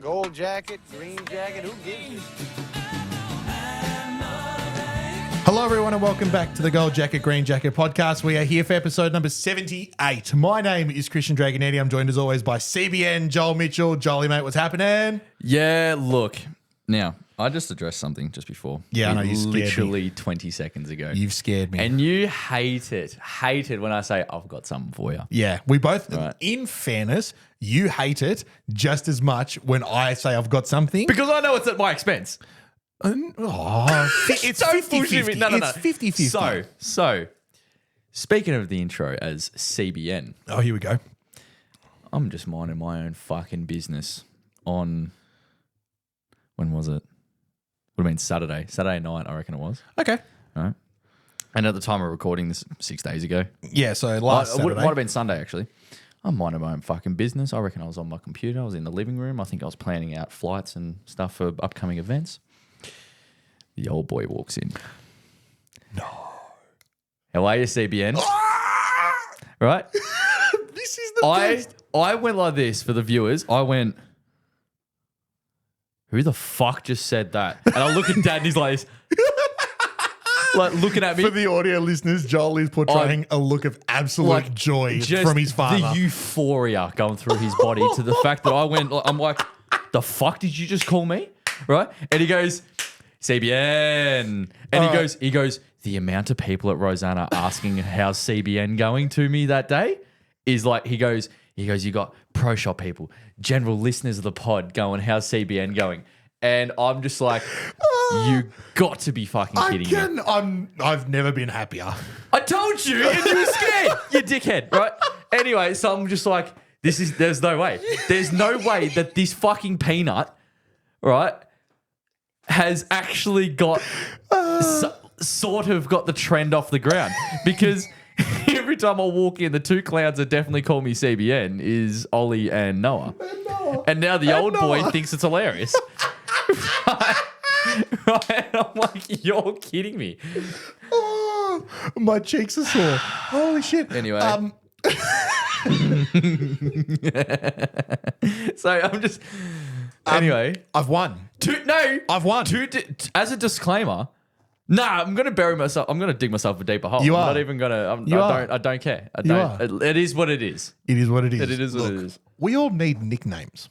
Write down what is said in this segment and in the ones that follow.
Gold jacket, green jacket, who gives you? Hello, everyone, and welcome back to the Gold Jacket, Green Jacket podcast. We are here for episode number 78. My name is Christian Dragonetti. I'm joined, as always, by CBN, Joel Mitchell. Jolie, mate, what's happening? Yeah, look. Now, I just addressed something just before. Yeah, I know, you scared me. Literally 20 seconds ago. You've scared me. And you hate it when I say, I've got something for you. Yeah, we both, Right. in fairness, you hate it just as much when I say I've got something. Because I know it's at my expense. It's Don't 50-50. bullshit me. No. It's 50-50. So, speaking of the intro as CBN, Oh, here we go. I'm just minding my own fucking business on, when was it? Would have been Saturday night, I reckon it was. Okay. Right. And at the time of recording this 6 days ago, Yeah, so last it might Saturday. have been Sunday, actually. I'm minding my own fucking business. I reckon I was on my computer. I was in the living room. I think I was planning out flights and stuff for upcoming events. The old boy walks in. No. How are you, CBN? Right? This is the best. I went like this for the viewers. I went, who the fuck just said that? And I look at Dad and he's like, like looking at me. For the audio listeners, Joel is portraying a look of absolute joy just from his father. The euphoria going through his body to the fact that I went, I'm like, the fuck did you just call me? Right? And he goes, CBN. And he goes, the amount of people at Rosanna asking how's CBN going to me that day is like, he goes, you got pro shop people, general listeners of the pod going, how's CBN going? And I'm just like, you got to be fucking kidding me. I've never been happier. I told you, and you were scared, you dickhead, right? Anyway, so I'm just like, there's no way. There's no way that this fucking peanut, right, has actually got, sort of got the trend off the ground. Because every time I walk in, the two clowns that definitely call me CBN is Ollie and Noah. And now the old boy thinks it's hilarious. Right? I'm like, you're kidding me. Oh, my cheeks are sore. Holy shit. Anyway. So I'm just. Anyway. I've won. I've won. As a disclaimer, I'm going to bury myself. I'm going to dig myself a deeper hole. You I'm are. not even going to. You are. I don't care. I You don't. It is what it is. It is what it is. It is what it Look, is. We all need nicknames.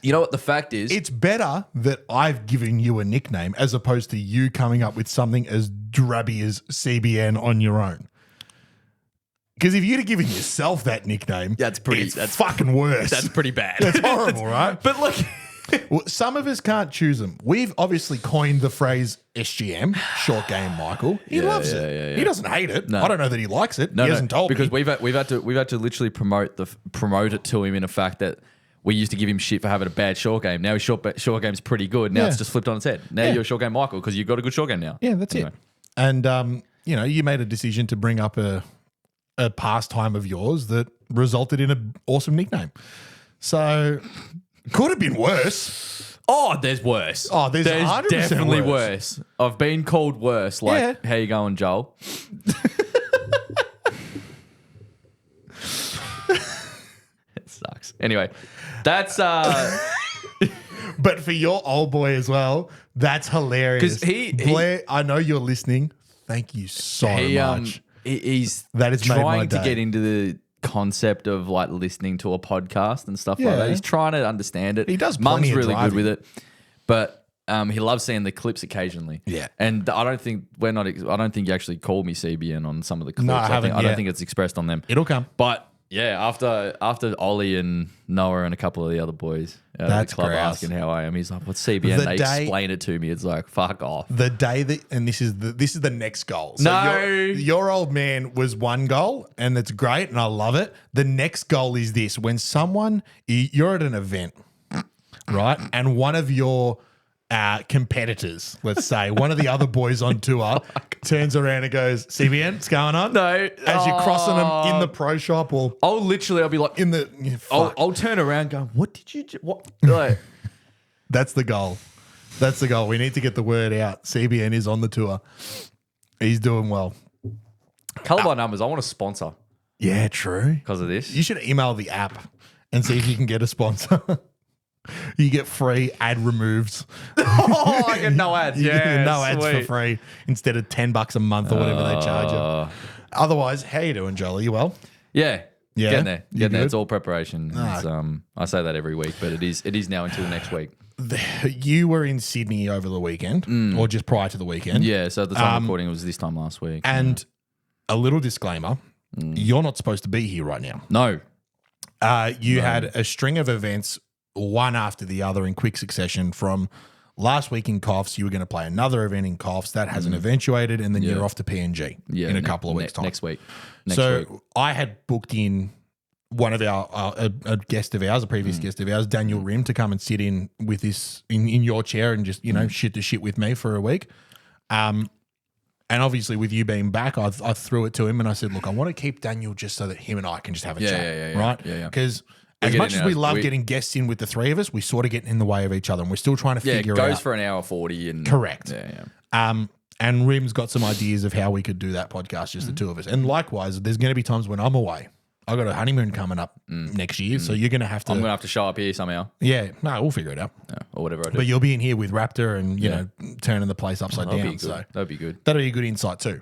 You know what the fact is? It's better that I've given you a nickname as opposed to you coming up with something as drabby as CBN on your own. Because if you'd have given yourself that nickname, that's fucking worse. That's pretty bad. That's horrible, right? But look. Well, some of us can't choose them. We've obviously coined the phrase SGM, short game Michael. He loves it. yeah. He doesn't hate it. No. I don't know that he likes it. He hasn't told because me. we've had to literally promote it to him in a fact that we used to give him shit for having a bad short game. Now his short game's pretty good. Now Yeah. it's just flipped on its head. Now you're a short game Michael because you've got a good short game now. Yeah, that's Anyway. it. And, you made a decision to bring up a pastime of yours that resulted in an awesome nickname. So, could have been worse. Oh, there's worse. Oh, there's 100% definitely worse. worse. I've been called worse. Like, Yeah. how you going, Joel? It sucks. Anyway, that's But for your old boy as well, that's hilarious. 'Cause he- Blair, I know you're listening. Thank you so much. He's That has made my trying to day. get into the concept of like listening to a podcast and stuff Yeah. like that. He's trying to understand it. He does Mum's plenty of really driving. good with it, but he loves seeing the clips occasionally. Yeah. and I don't think I don't think you actually called me CBN on some of the clips. No, I haven't I don't yet. think it's expressed on them. It'll come. But yeah, after Ollie and Noah and a couple of the other boys out of That's the club gross. asking how I am, he's like, "What's CBN?" The They day- explain it to me. It's like, fuck off. The day that, and this is the next goal. So No. your old man was one goal, and it's great, and I love it. The next goal is this: when you're at an event, right, and one of your competitors, let's say one of the other boys on tour, turns around and goes, "CBN, what's going on?" No, as you're crossing them in the pro shop or I'll be like, in the. Fuck. I'll turn around going, what did you do? What? Like, That's the goal. That's the goal. We need to get the word out. CBN is on the tour. He's doing well. Color by numbers, I want a sponsor Yeah, true. because of this. You should email the app and see if you can get a sponsor. You get free ad removed. Oh, I get no ads. You get Yeah, no ads for sweet. free instead of $10 a month or whatever they charge you. Otherwise, how you doing, Jolie? You well? Yeah. Yeah? Getting there. You Getting there. good? It's all preparation. It's, I say that every week, but it is now until next week. You were in Sydney over the weekend, or just prior to the weekend. Yeah, so at the time of recording, it was this time last week. And a little disclaimer: you're not supposed to be here right now. No. You had a string of events, one after the other, in quick succession. From last week in Coffs, you were going to play another event in Coffs that hasn't eventuated, and then you're off to PNG in a couple of weeks' time. Next week. I had booked in one of our a guest of ours, a previous guest of ours, Daniel Rim, to come and sit in with this in your chair and just shit the shit with me for a week. And obviously, with you being back, I threw it to him and I said, "Look, I want to keep Daniel just so that him and I can just have a chat, yeah. right? Yeah. Because as get much in as we our- love we- getting guests in with the three of us, we sort of get in the way of each other, and we're still trying to Yeah, it figure goes out. for an hour 40. And Correct. Yeah. And Rim's got some ideas of how we could do that podcast, just the two of us. And likewise, there's going to be times when I'm away. I got a honeymoon coming up next year, so you're going to have to. I'm going to have to show up here somehow. Yeah, no, we'll figure it out. Yeah, or whatever I do. But you'll be in here with Raptor and you know turning the place upside That'll down. be good. So That'll be good. that'll be a good insight too.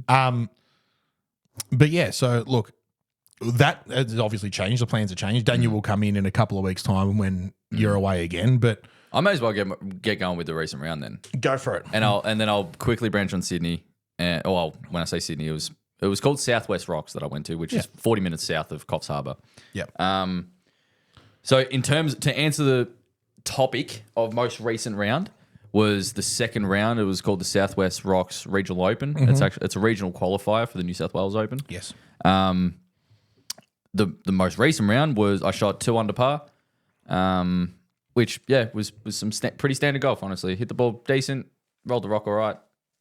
But yeah, so look, that has obviously changed. The plans have changed. Daniel will come in a couple of weeks' time when you're away again. But I may as well get going with the recent round then. go for it. And then I'll quickly branch on Sydney. Well, when I say Sydney, it was called Southwest Rocks that I went to, which is 40 minutes south of Coffs Harbour. Yep. So in terms to answer the topic of most recent round was the second round. It was called the Southwest Rocks Regional Open. It's a regional qualifier for the New South Wales Open. Yes. The most recent round was I shot 2 under par, which was some pretty standard golf. Honestly, hit the ball decent, rolled the rock all right.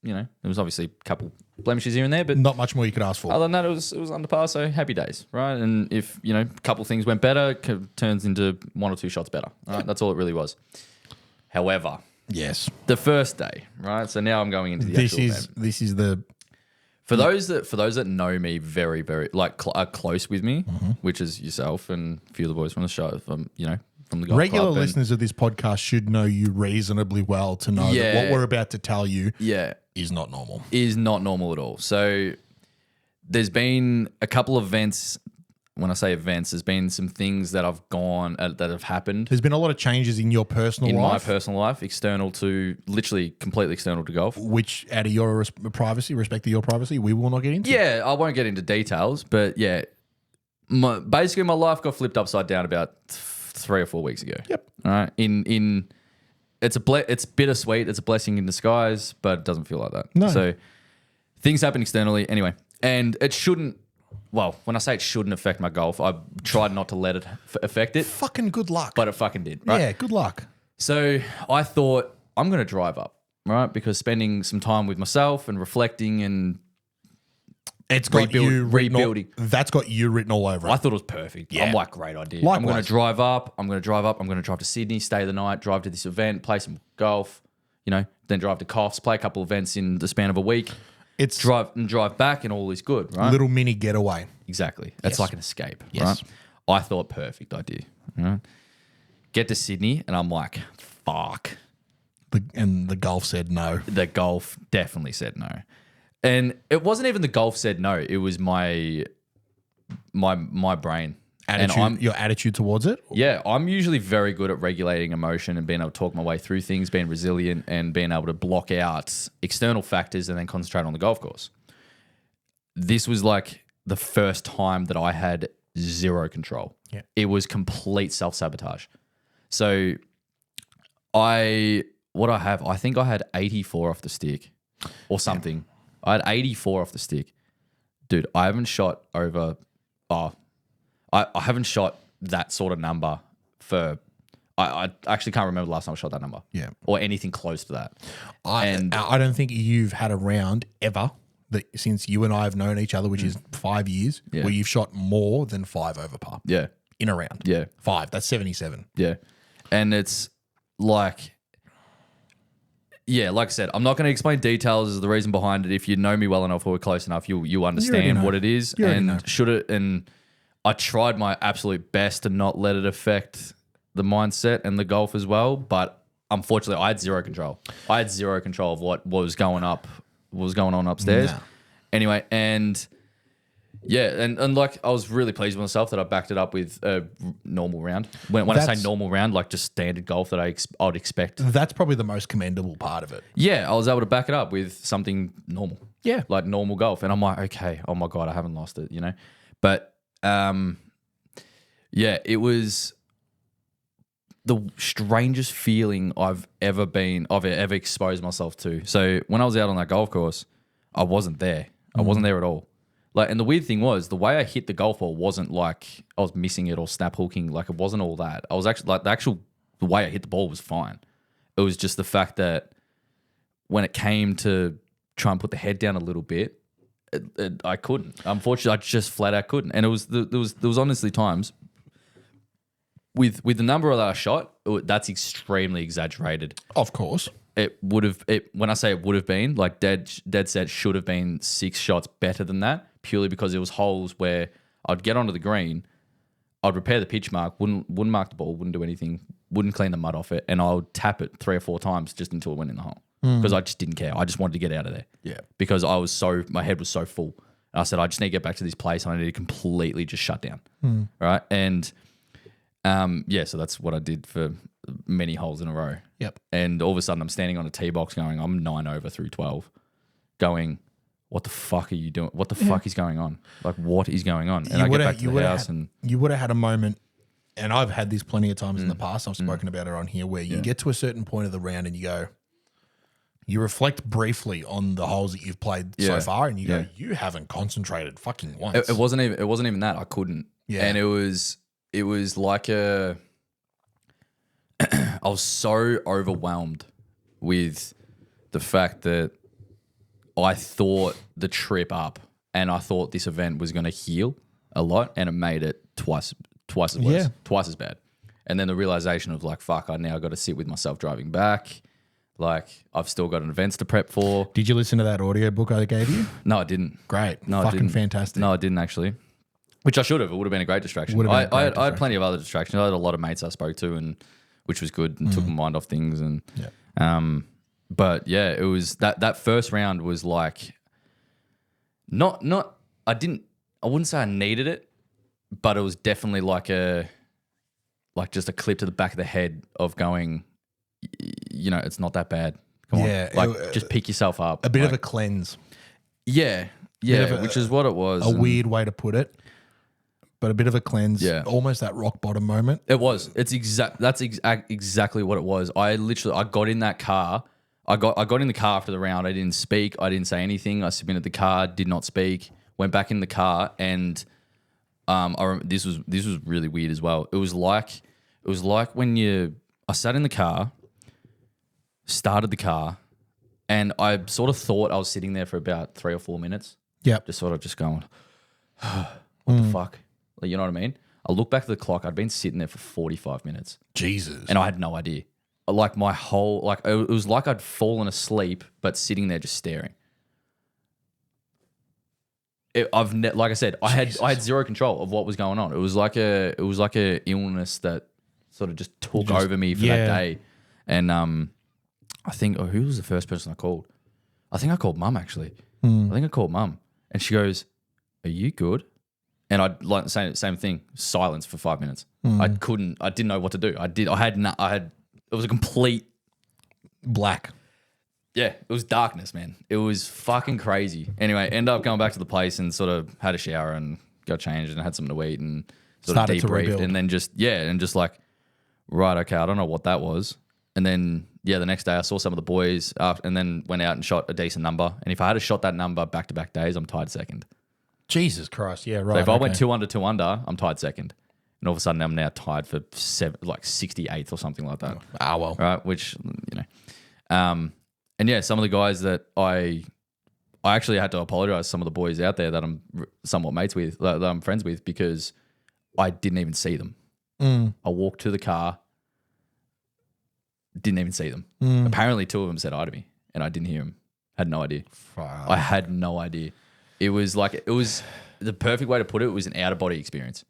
You know, there was obviously a couple blemishes here and there, but Not much more you could ask for. other than that, it was under par. So happy days, right? And if a couple things went better, turns into 1 or 2 shots better. Right, that's all it really was. However, Yes. the first day, right? So now I'm going into the actual event. This is the For those that know me very, very are close with me, which is yourself and a few of the boys from the show, from the golf regular club and- listeners of this podcast should know you reasonably well to know that Yeah. what we're about to tell you yeah, is not normal. is not normal at all. So there's been a couple of events. When I say events, there's been some things that have gone that have happened There's been a lot of changes in your personal in my life, personal life, literally completely external to golf. which out of your respect to your privacy, we will not get into. Yeah, I won't get into details, but yeah, basically my life got flipped upside down about 3 or 4 weeks ago. Yep. All right. It's bittersweet. It's a blessing in disguise, but it doesn't feel like that. No. So things happen externally anyway, and it shouldn't. Well, when I say it shouldn't affect my golf, I tried not to let it affect it, Fucking good luck. but it fucking did. Right. Yeah, good luck. So I thought I'm going to drive up, right? Because spending some time with myself and reflecting, and It's got you written rebuilding. That's got you written all over it. I thought it was perfect. Yeah. I'm like, great idea. I'm going Likewise. to drive up. I'm going to drive to Sydney, stay the night, drive to this event, play some golf, then drive to Coffs, play a couple events in the span of a week, It's drive back, and all is good, right? little mini getaway. Exactly. It's Yes. like an escape, Yes. right? I thought perfect idea. Right? Get to Sydney, and I'm like, fuck. And the golf said no. The golf definitely said no. And it wasn't even the golf said no. It was my brain. Attitude, your attitude towards it. Yeah, I'm usually very good at regulating emotion and being able to talk my way through things, being resilient and being able to block out external factors and then concentrate on the golf course. This was like the first time that I had zero control. Yeah. It was complete self-sabotage. So I think I had 84 off the stick or something. I had 84 off the stick. Dude, I haven't shot over I haven't shot that sort of number for. I actually can't remember the last time I shot that number. Yeah. Or anything close to that. I don't think you've had a round ever that since you and I have known each other, which is 5 years, Yeah. where you've shot more than 5 over par Yeah. in a round. Yeah. 5. That's 77. Yeah. And it's like, yeah, like I said, I'm not going to explain details as the reason behind it. If you know me well enough or we're close enough, you understand know. what it is. You already know. And should it, and I tried my absolute best to not let it affect the mindset and the golf as well. But unfortunately, I had zero control. I had zero control of what was going on upstairs. No. Anyway, and yeah, and like I was really pleased with myself that I backed it up with a normal round. When I say That's- normal round, like just standard golf that I'd expect. That's probably the most commendable part of it. Yeah, I was able to back it up with something normal. Yeah. Like normal golf. And I'm like, okay, oh my God, I haven't lost it, you know? But yeah, it was the strangest feeling I've ever exposed myself to. So when I was out on that golf course, I wasn't there. I wasn't there at all. Like, and the weird thing was the way I hit the golf ball wasn't like I was missing it or snap hooking. Like it wasn't all that. I was actually like the way I hit the ball was fine. It was just the fact that when it came to try and put the head down a little bit, I couldn't. Unfortunately, I just flat out couldn't. And there was honestly times with the number that I shot, that's extremely exaggerated. Of course. It would have when I say it would have been like dead set should have been 6 shots better than that, purely because it was holes where I'd get onto the green, I'd repair the pitch mark, wouldn't mark the ball, wouldn't do anything, wouldn't clean the mud off it, and I would tap it 3 or 4 times just until it went in the hole because I just didn't care. I just wanted to get out of there. Yeah. Because my head was so full. And I said, I just need to get back to this place and I need to completely just shut down. Right. And yeah, so that's what I did for many holes in a row. Yep. And all of a sudden I'm standing on a tee box going, I'm 9 over through 12, going, what the fuck are you doing? What the fuck is going on? Like, what is going on? And I get back to the house and you would have had a moment, and I've had this plenty of times in the past. I've spoken about it on here, where you get to a certain point of the round and you reflect briefly on the holes that you've played so Yeah. far, and you Yeah. go, you haven't concentrated fucking once. it wasn't even that. I couldn't. Yeah. And it was like I was so overwhelmed with the fact that I thought the trip up and I thought this event was going to heal a lot, and it made it twice as worse, Yeah. twice as bad. And then the realization of like, fuck, I now got to sit with myself driving back. Like, I've still got events to prep for. Did you listen to that audiobook I gave you? No, I didn't. Great. No, I fucking didn't. fantastic. No, I didn't actually. Which I should have. It would have been a great distraction. Would have been a I great had plenty of other distractions. I had a lot of mates I spoke to, and which was good and took my mind off things. And but yeah, it was that first round was like not. I wouldn't say I needed it, but it was definitely like just a clip to the back of the head of going, you know, it's not that bad. Come Yeah, on, like just pick yourself up. A bit like, of a cleanse. yeah, of a- which is what it was. A and weird way to put it, but a bit of a cleanse. Yeah. Almost that rock bottom moment. It was. That's exactly what it was. I got in that car. I got in the car after the round. I didn't speak. I didn't say anything. I submitted the car. Did not speak. Went back in the car, and this was really weird as well. It was like when I sat in the car, started the car, and I sort of thought I was sitting there for about 3 or 4 minutes. Yep. Just sort of just going, what the fuck? Like, you know what I mean? I look back at the clock. I'd been sitting there for 45 minutes, Jesus. and I had no idea. Like my whole, like it was like I'd fallen asleep, but sitting there just staring. Like I said, I had zero control of what was going on. It was like a illness that sort of just took over me for that day. And I think who was the first person I called? I think I called Mum actually. I think I called Mum, and she goes, "Are you good?" And I'd like the same thing. Silence for 5 minutes. I didn't know what to do. It was a complete. Black. Yeah, it was darkness, man. It was fucking crazy. Anyway, ended up going back to the place and sort of had a shower and got changed and had something to eat and sort Started of to debriefed rebuild. and then just like, right, okay, I don't know what that was. And then the next day I saw some of the boys and then went out and shot a decent number. And if I had shot that number back to back days, I'm tied second. Jesus Christ. Yeah, right. So if I went 2 under, I'm tied second. And all of a sudden I'm now tied for 68th or something like that. Ah, well. Right, which, you know. And yeah, some of the guys that I actually had to apologize to some of the boys out there that I'm somewhat mates with, that I'm friends with, because I didn't even see them. I walked to the car, didn't even see them. Apparently 2 of them said hi to me and I didn't hear them. Had no idea. Fuck. I had no idea. It was the perfect way to put it. It was an out of body experience.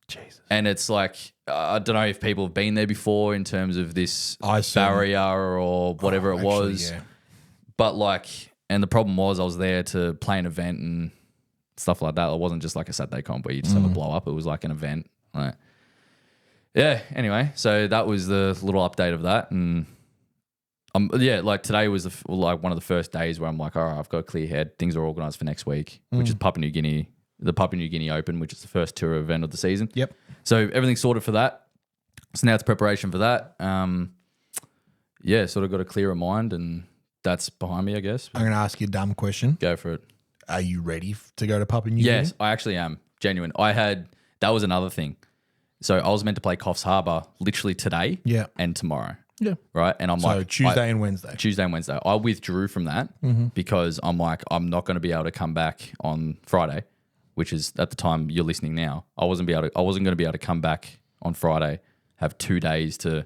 Jesus. And it's like, I don't know if people have been there before in terms of this I saw- barrier or whatever it Actually, was. yeah. But like, and the problem was I was there to play an event and stuff like that. It wasn't just like a Saturday comp where you just have a blow up. It was like an event. Like, yeah. Anyway, so that was the little update of that. And like today was like one of the first days where I'm like, all right, I've got a clear head. Things are organized for next week, which is Papua New Guinea, the Papua New Guinea Open, which is the first tour event of the season. Yep. So everything's sorted for that. So now it's preparation for that. Yeah, sort of got a clearer mind, and that's behind me, I guess. I'm going to ask you a dumb question. Go for it. Are you ready to go to Papua New Guinea? Yes, I actually am. Genuine. That was another thing. So I was meant to play Coffs Harbour literally today and tomorrow. Yeah. Right. And I'm So like, Tuesday and Wednesday. Tuesday and Wednesday. I withdrew from that because I'm like, I'm not going to be able to come back on Friday, which is at the time you're listening now. I wasn't going to be able to come back on Friday, have 2 days to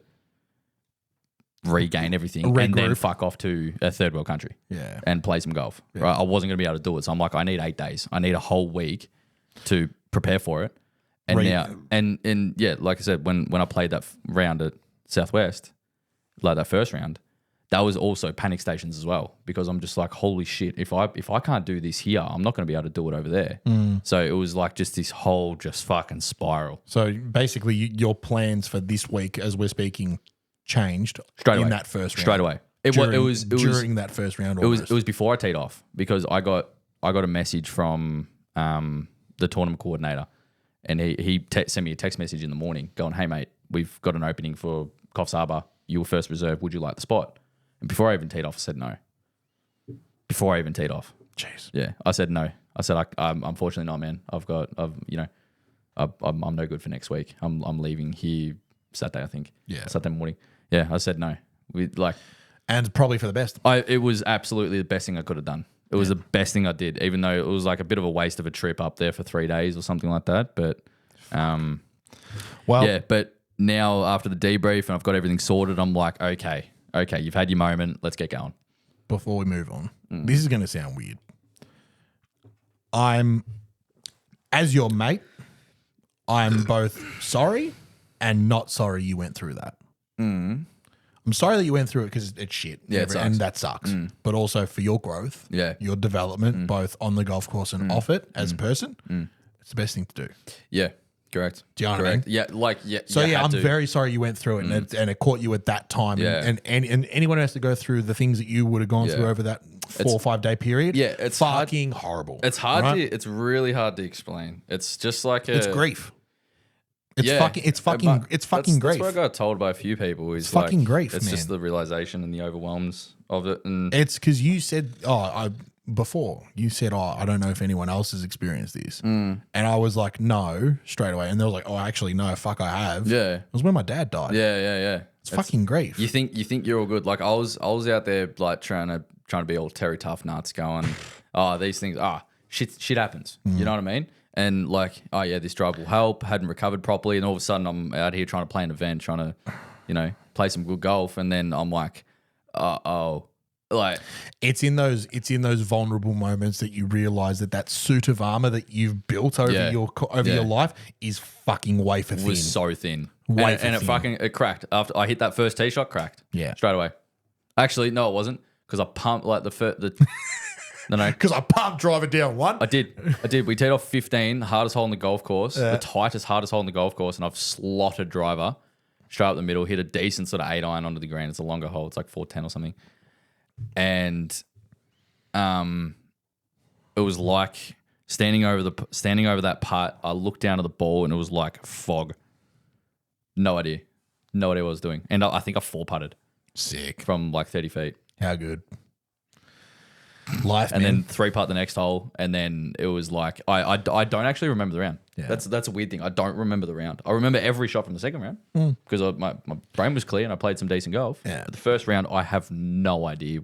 regain everything and then Regroup. fuck off to a third world country. Yeah. And play some golf. Right. I wasn't going to be able to do it. So I'm like, I need 8 days. I need a whole week to prepare for it. And now, and yeah, like I said, when I played that round at Southwest, like that first round, that was also panic stations as well, because I'm just like, holy shit, if I can't do this here, I'm not going to be able to do it over there. So it was like just this whole just fucking spiral. So basically, your plans for this week, as we're speaking, changed Straight in away. that first round. Straight away. It was during that first round. It was before I teed off, because I got a message from the tournament coordinator, and he sent me a text message in the morning going, "Hey mate, we've got an opening for Coffs Harbour. You were first reserve. Would you like the spot?" And before I even teed off, I said no. Before I even teed off, Jeez. yeah, I said no. I said I'm unfortunately not, man. I'm no good for next week. I'm leaving here Saturday, I think. Yeah. Saturday morning. Yeah, I said no. And probably for the best. It was absolutely the best thing I could have done. It was the best thing I did, even though it was like a bit of a waste of a trip up there for 3 days or something like that. But, Well, yeah. But now after the debrief and I've got everything sorted, I'm like, okay, you've had your moment. Let's get going. before we move on, this is going to sound weird. As your mate, I'm both sorry and not sorry you went through that. I'm sorry that you went through it because it's shit. Yeah, it sucks. And that sucks. But also for your growth, your development, both on the golf course and off it as a person, it's the best thing to do. Yeah, correct. Do you know what I mean? Yeah, So you had I'm to. very sorry you went through it and it caught you at that time. Yeah. And anyone who has to go through the things that you would have gone through over that 4 or 5 day period. Yeah, it's fucking horrible. It's hard right? it's really hard to explain. It's just like It's grief. It's Yeah, fucking that's grief. what I got told by a few people. Is fucking grief, It's just man. the realization and the overwhelms of it. And It's because you said, before you said, I don't know if anyone else has experienced this. And I was like, no, straight away. And they were like, actually, no, fuck, I have. yeah, It was when my dad died. yeah. It's fucking grief. You think you're all good. Like I was out there like trying to be all Terry Tough nuts going, these things, shit happens. You know what I mean? And like, this drug will help. Hadn't recovered properly, and all of a sudden I'm out here trying to play an event, trying to, play some good golf, and then I'm like, like It's in those vulnerable moments that you realize that suit of armor that you've built over your life is fucking wafer thin. was so thin. Wafer And thin. it cracked after I hit that first tee shot. Cracked. Yeah. straight away. Actually, no, it wasn't, because I pumped like no. Because I pumped driver down one. I did. We teed off 15, the hardest hole in the golf course, the tightest, hardest hole in the golf course, and I've slotted driver straight up the middle, hit a decent sort of 8 iron onto the green. It's a longer hole. It's like 410 or something. And it was like standing over that putt, I looked down at the ball and it was like fog. No idea what I was doing. And I think I 4-putted Sick. from like 30 feet. How good. Life, And man. then 3-putt the next hole, and then it was like I don't actually remember the round. Yeah. That's a weird thing. I don't remember the round. I remember every shot from the second round because my brain was clear and I played some decent golf. Yeah. But the first round, I have no idea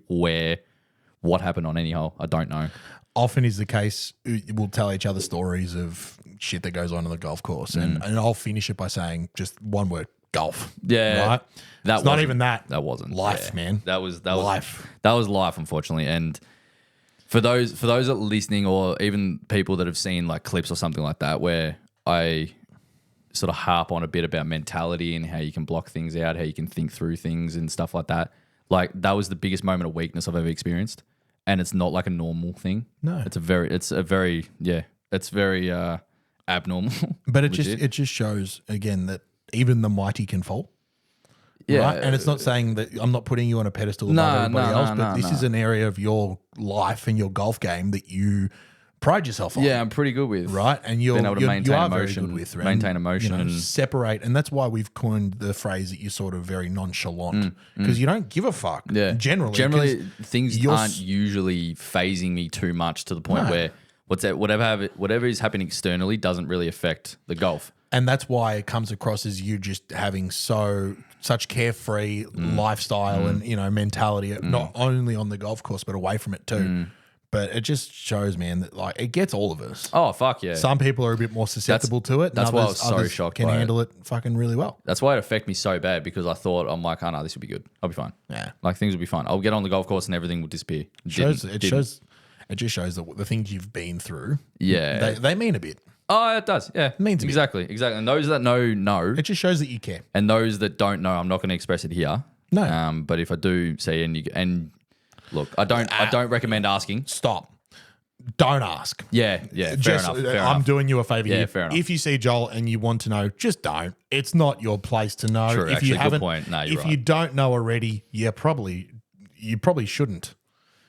what happened on any hole. I don't know. Often is the case, we'll tell each other stories of shit that goes on the golf course. And I'll finish it by saying just one word, golf. Yeah. Right? That It's not wasn't- even that. That wasn't Life, yeah. man. That was Life. That was life, unfortunately. And for those that are listening, or even people that have seen like clips or something like that, where I sort of harp on a bit about mentality and how you can block things out, how you can think through things and stuff like that. Like that was the biggest moment of weakness I've ever experienced, and it's not like a normal thing. No. it's very abnormal. But it Legit. just shows again that even the mighty can fall. Yeah, Right? And it's not saying that I'm not putting you on a pedestal above No, everybody no, else, no, but no, this no. is an area of your life and your golf game that you pride yourself on. Yeah, I'm pretty good with. Right, and you're Being able to you maintain are emotion, very good with maintain emotion and- separate, and that's why we've coined the phrase that you're sort of very nonchalant because you don't give a fuck. Yeah, generally, generally 'cause things you're aren't usually phasing me too much to the point No. where whatever is happening externally doesn't really affect the golf. and that's why it comes across as you just having such carefree lifestyle and mentality, not only on the golf course but away from it too. But it just shows, man, that like it gets all of us. Oh fuck yeah! Some people are a bit more susceptible to it. And that's why I others, was so others shocked can by it. handle it fucking really well. That's why it affected me so bad because I thought I'm like, oh no, this will be good. I'll be fine. Yeah. Like things will be fine. I'll get on the golf course and everything will disappear. It just shows that the things you've been through. Yeah. They mean a bit. Oh, it does. Yeah, means a bit. exactly. And those that know, It just shows that you care. and those that don't know, I'm not going to express it here. No. But if I do say and look, I don't recommend asking. Stop. Don't ask. Yeah, fair Just, enough. Fair I'm enough. doing you a favor Yeah, here. fair enough. If you see Joel and you want to know, just don't. It's not your place to know. True, if actually, you good haven't, point. No, you're if you right. don't know already, you probably shouldn't.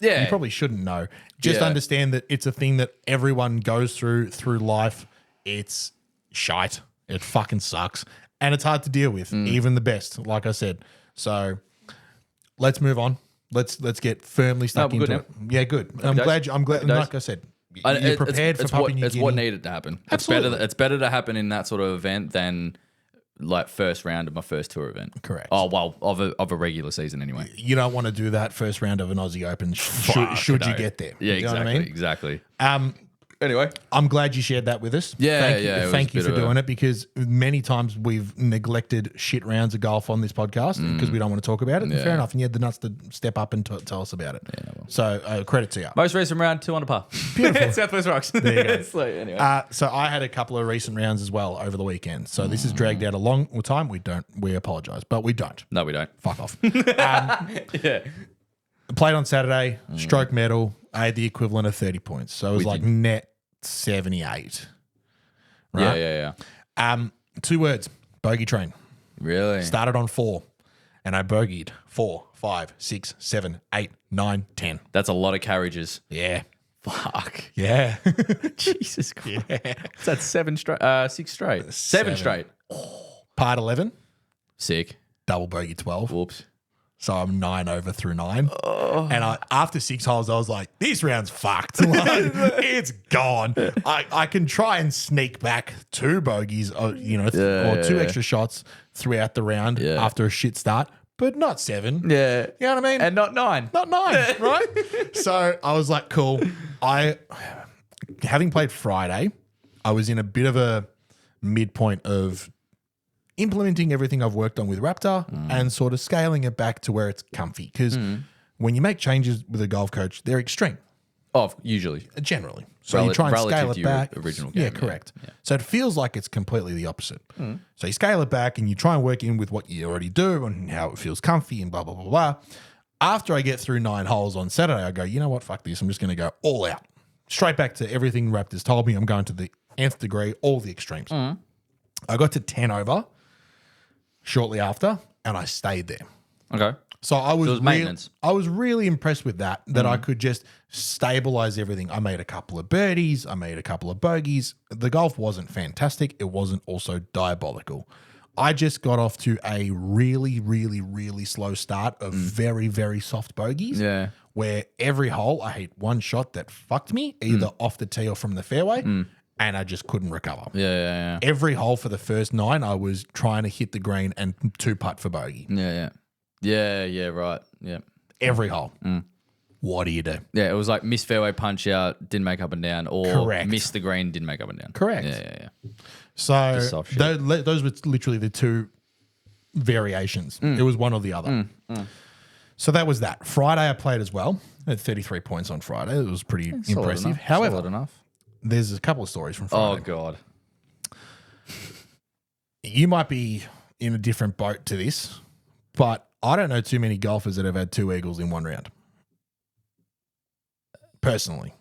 Yeah, You probably shouldn't know. Just Yeah. understand that it's a thing that everyone goes through life. It's shite. It fucking sucks. And it's hard to deal with, Mm. even the best, like I said. So let's move on. Let's get firmly stuck we're into good it. Yeah, good. I'm days. glad. I'm glad. Happy days. Like I said, you're prepared for it's Papua what, New it's Guinea. what needed to happen. Absolutely. It's better to happen in that sort of event than like first round of my first tour event. Correct. Oh well, of a regular season anyway. You don't want to do that first round of an Aussie Open Fuck, should you no. get there. Yeah, You know what exactly, I mean? exactly. Anyway, I'm glad you shared that with us. Yeah, thank yeah, it you, was thank a you bit for of a- doing it because many times we've neglected shit rounds of golf on this podcast because we don't want to talk about it. And Yeah. fair enough, and you had the nuts to step up and tell us about it. So credit to you. Most recent round 2 under par. Beautiful. Southwest Rocks. There you go. So, anyway. So I had a couple of recent rounds as well over the weekend. So this has dragged out a long time. We apologize, but we don't. No, we don't. Fuck off. Yeah. Played on Saturday, stroke medal. I had the equivalent of 30 points. So it was like net 78. Right? Yeah. 2 words, bogey train. Really? Started on 4 and I bogeyed 4, 5, 6, 7, 8, 9, 10. That's a lot of carriages. Yeah. Fuck. Yeah. Jesus Christ. Is that 6 straight? 7 straight. Part 11, Sick. double bogey 12. Whoops. So I'm 9 over through 9. And after 6 holes, I was like, this round's fucked. Like, it's gone. I can try and sneak back 2 bogeys, or 2 extra shots throughout the round Yeah. after a shit start, but not 7. Yeah. You know what I mean? And not 9. Not 9, right? So I was like, cool. Having played Friday, I was in a bit of a midpoint of implementing everything I've worked on with Raptor and sort of scaling it back to where it's comfy. Because when you make changes with a golf coach, they're extreme, Oh, usually. generally. So you try and Relative scale to it your back. original Yeah, game, yeah. correct. So it feels like it's completely the opposite. So you scale it back and you try and work in with what you already do and how it feels comfy and blah, blah, blah, blah. After I get through 9 holes on Saturday, I go, you know what? Fuck this. I'm just going to go all out. Straight back to everything Raptors told me. I'm going to the nth degree, all the extremes. I got to 10 over shortly after, and I stayed there. Okay. So I was, it was maintenance. I was really impressed with that I could just stabilize everything. I made a couple of birdies. I made a couple of bogeys. The golf wasn't fantastic. It wasn't also diabolical. I just got off to a really, really, really slow start of very, very soft bogeys. Yeah. Where every hole I hit one shot that fucked me, either off the tee or from the fairway, and I just couldn't recover. Yeah. Every hole for the first 9, I was trying to hit the green and 2-putt for bogey. Yeah, right. Yeah. Every hole. What do you do? Yeah, it was like miss fairway punch out, didn't make up and down, or Correct. miss the green, didn't make up and down. Correct. Yeah. So soft shit. those were literally the 2 variations. It was one or the other. So that was that. Friday I played as well. I had 33 points on Friday. It was pretty impressive. Enough. Solid However, enough. there's a couple of stories from Oh Friday. God. you might be in a different boat to this, but I don't know too many golfers that have had 2 eagles in one round. Personally.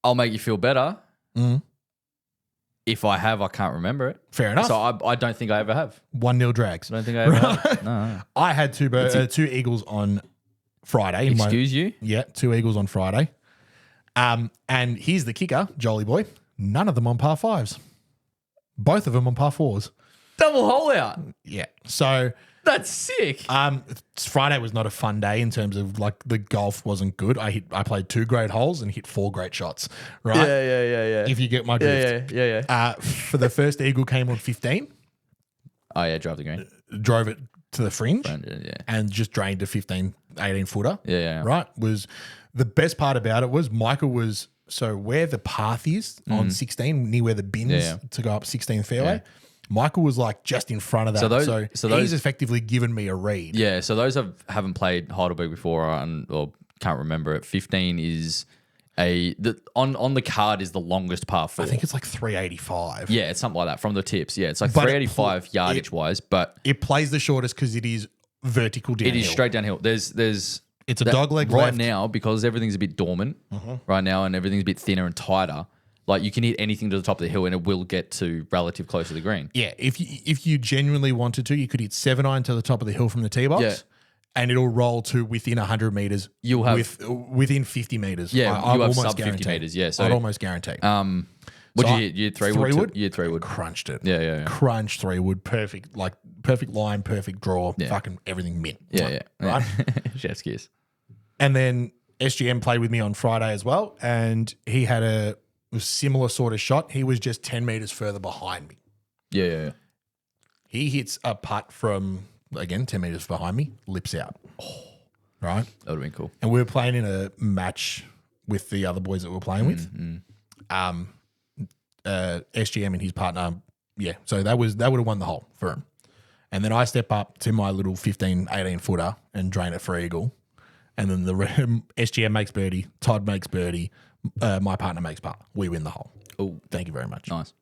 I'll make you feel better. Mm. If I have, I can't remember it. Fair enough. So I don't think I ever have. 1-0 drags. I don't think I ever have. No. I had 2 eagles on Friday. Excuse you? Yeah, 2 eagles on Friday. And here's the kicker, Jolly boy. None of them on par 5s. Both of them on par 4s. Double hole out. Yeah. So That's sick. Friday was not a fun day in terms of like the golf wasn't good. I played 2 great holes and hit 4 great shots. Right? Yeah. If you get my drift. Yeah. For the first eagle came on 15. Oh, yeah, drive the green. Drove it to the fringe Yeah. and just drained a 15, 18 footer. Yeah. Right? Was the best part about it was Michael was so where the path is on 16, near where the bins to go up 16th fairway. Yeah. Michael was like just in front of that. So he's effectively given me a read. Yeah, so those haven't played Heidelberg before or can't remember it. 15 is on the card is the longest par 4. I think it's like 385. Yeah, it's something like that from the tips. Yeah, it's like But 385 yardage wise, but It plays the shortest because it is vertical downhill. it is straight downhill. There's It's a dogleg right left. now because everything's a bit dormant right now and everything's a bit thinner and tighter. Like you can hit anything to the top of the hill and it will get to relative close to the green. Yeah, if you genuinely wanted to, you could hit 7-iron to the top of the hill from the tee box. Yeah. And it'll roll to within 100 meters. You'll have within 50 meters. Yeah, I'd you have almost sub 50 guarantee. meters. Yeah, so I'd almost guarantee. What'd So you hit? You hit 3 wood. 3 wood? You hit 3 wood. Crunched it. Yeah. Crunched 3 wood. Perfect, like perfect line, perfect draw. Fucking everything mint. Yeah. Right. Chef's kiss. And then SGM played with me on Friday as well, and he had a similar sort of shot. He was just 10 meters further behind me. Yeah. He hits a putt from, again, 10 meters behind me, lips out. Right? That would have been cool. And we were playing in a match with the other boys that we were playing with. SGM and his partner, so that would have won the hole for him. And then I step up to my little 15, 18 footer and drain it for eagle. And then the SGM makes birdie, Todd makes birdie, my partner makes par. We win the hole. Oh, Thank you very much. nice.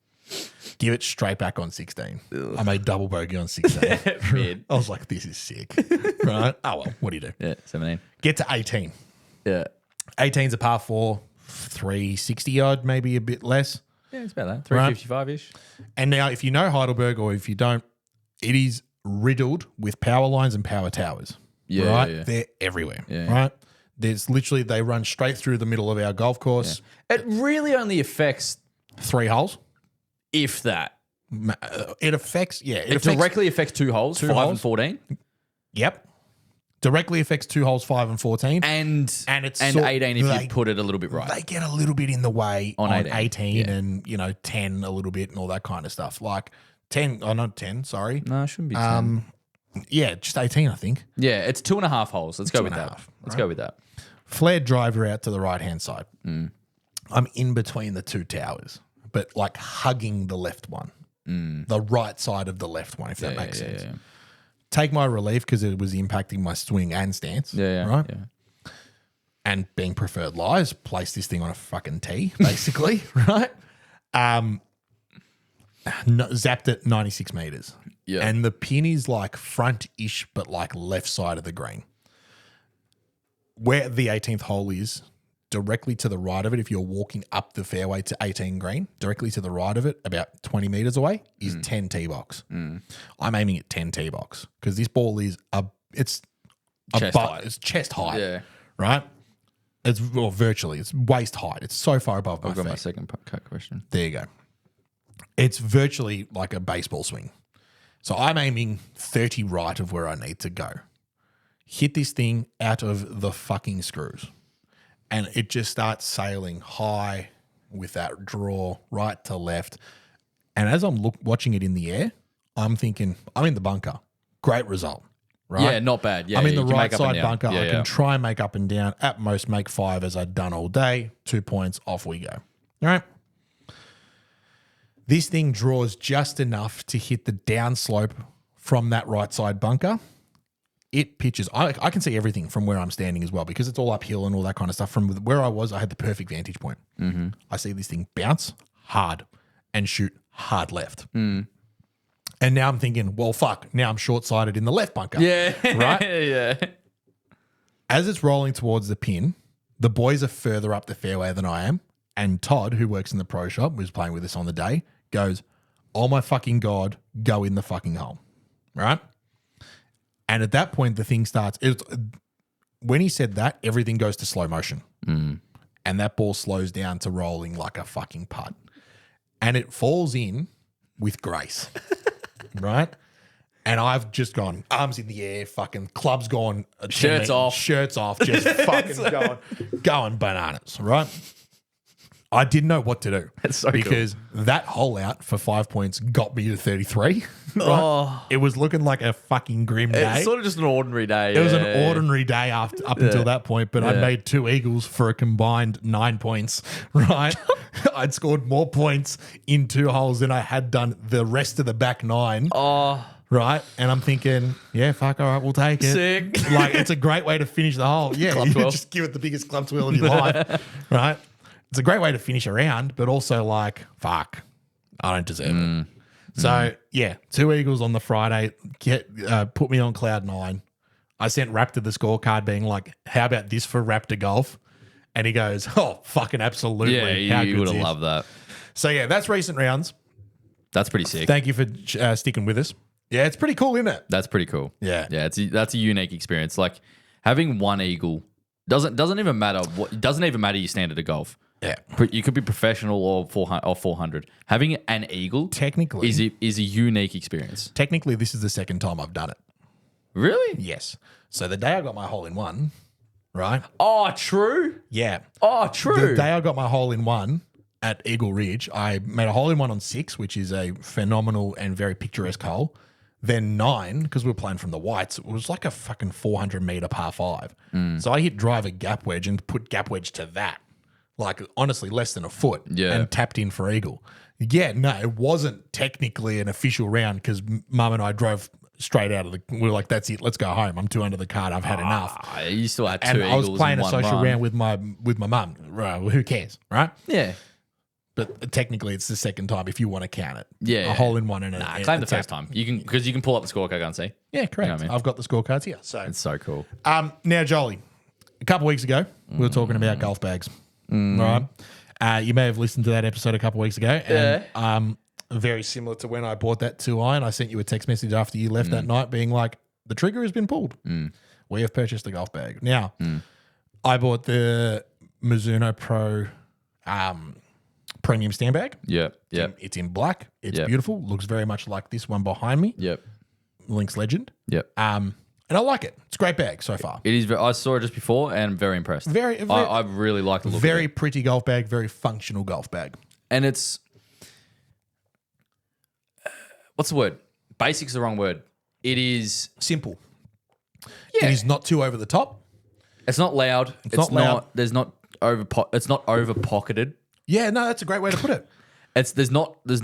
Give it straight back on 16. I made double bogey on 16. Mid. I was like, this is sick. Right? Oh, well, what do you do? Yeah, 17. Get to 18. Yeah. 18's a par 4, 360 odd, maybe a bit less. Yeah, it's about that. 355-ish. And now, if you know Heidelberg or if you don't, it is riddled with power lines and power towers. Yeah, right? yeah. They're everywhere. Yeah. Right? There's literally, they run straight through the middle of our golf course. It really only affects, 3 holes. if that. It affects, It directly affects 2 holes, 5 and holes. 14. Yep. Directly affects 2 holes, 5 and 14. And it's 18 if they- you put it a little bit right. They get a little bit in the way On on 18, 18 yeah. and, 10 a little bit and all that kind of stuff. Like 10, not 10, sorry. No, it shouldn't be 10. Yeah, just 18, I think. Yeah, it's 2.5 holes. Let's go with that. 2.5, Let's go with that. Flared driver out to the right-hand side. Mm. I'm in between the 2 towers, but like hugging the left one. The right side of the left one, if that makes sense. Yeah. Take my relief because it was impacting my swing and stance. Yeah. Right? Yeah. And being preferred lies, place this thing on a fucking tee, basically, right? Zapped it 96 meters. Yeah. And the pin is like front-ish, but like left side of the green. Where the 18th hole is, directly to the right of it, if you're walking up the fairway to 18 green, directly to the right of it, about 20 meters away, is 10 tee box. I'm aiming at 10 tee box because this ball is Chest height. It's chest height. Yeah. Right? It's virtually. It's waist height. It's so far above my I've got feet. my second cut question. There you go. It's virtually like a baseball swing. So I'm aiming 30 right of where I need to go. Hit this thing out of the fucking screws. And it just starts sailing high with that draw right to left. And as I'm watching it in the air, I'm thinking, I'm in the bunker. Great result. Right? Yeah, not bad. Yeah, I'm in you the can right make up and side down. bunker. Yeah, I yeah. can try and make up and down. At most, make 5 as I'd done all day. 2 points, off we go. All right. This thing draws just enough to hit the downslope from that right side bunker. It pitches. I can see everything from where I'm standing as well because it's all uphill and all that kind of stuff. From where I was, I had the perfect vantage point. I see this thing bounce hard and shoot hard left. And now I'm thinking, well, fuck. Now I'm short-sighted in the left bunker. Yeah. Right? yeah. As it's rolling towards the pin, the boys are further up the fairway than I am. And Todd, who works in the pro shop, was playing with us on the day, goes, oh my fucking God, go in the fucking hole. Right? And at that point, the thing starts. When he said that, everything goes to slow motion. And that ball slows down to rolling like a fucking putt. And it falls in with grace. Right? And I've just gone, arms in the air, fucking clubs gone. Shirts off. Shirts off, just fucking going bananas, right? I didn't know what to do. That's so because that hole out for 5 points got me to 33. Right? Oh. It was looking like a fucking grim day. It's sort of just an ordinary day. It was an ordinary day up until that point, but I made 2 eagles for a combined 9 points, right? I'd scored more points in 2 holes than I had done the rest of the back 9. Oh, Right? And I'm thinking, yeah, fuck, all right, we'll take it. sick. Like, it's a great way to finish the hole. Yeah, Club you 12. just give it the biggest club twirl of your life, right? It's a great way to finish a round, but also like, fuck, I don't deserve it. So, yeah, 2 eagles on the Friday, put me on cloud 9. I sent Raptor the scorecard being like, how about this for Raptor Golf? And he goes, oh, fucking absolutely. Yeah, How you good's would have this? loved that. So, yeah, that's recent rounds. That's pretty sick. Thank you for sticking with us. Yeah, it's pretty cool, isn't it? That's pretty cool. Yeah. Yeah, that's a unique experience. Like having 1 eagle doesn't even matter what. It doesn't even matter your standard of golf. Yeah. You could be professional or 400. Having an eagle Technically. is a unique experience. Technically, this is the second time I've done it. Really? Yes. So the day I got my hole in one, right? Oh, true. Yeah. Oh, The true. day I got my hole in one at Eagle Ridge, I made a hole in one on 6, which is a phenomenal and very picturesque hole. Then 9, because we were playing from the whites, it was like a fucking 400-meter par 5. So I hit driver gap wedge and put gap wedge to that. Like, honestly, less than a foot. Yeah. And tapped in for Eagle. Yeah, no, it wasn't technically an official round because Mum and I drove straight out of we were like, that's it, let's go home. I'm too under the card. I've had enough. You still had 2 And eagles I was playing in a one social run. round with my mum. Right, well, who cares, right? Yeah. But technically, it's the second time if you want to count it. Yeah. A hole in one and Nah, a claim the tap. first time. You can pull up the scorecard and see. Yeah, correct. You know what I mean? I've got the scorecards here. So, It's so cool. now, Jolie, a couple weeks ago, we were talking about golf bags, right? You may have listened to that episode a couple weeks ago. And, very similar to when I bought that 2-iron. I sent you a text message after you left that night being like, the trigger has been pulled. We have purchased a golf bag. Now, I bought the Mizuno Pro premium stand bag. Yep. Yep. It's in black. It's Yep. beautiful. Looks very much like this one behind me, Yep. Lynx Legend. Yep. And I like it. It's a great bag so far. It is. I saw it just before and I'm very impressed. I really like the look. Very of it. pretty golf bag. Very functional golf bag. And it's what's the word? Basic's the wrong word. It is. Simple. Yeah. It is not too over the top. It's not loud. It's not loud. There's not over. It's not over pocketed. Yeah, no, that's a great way to put it. There's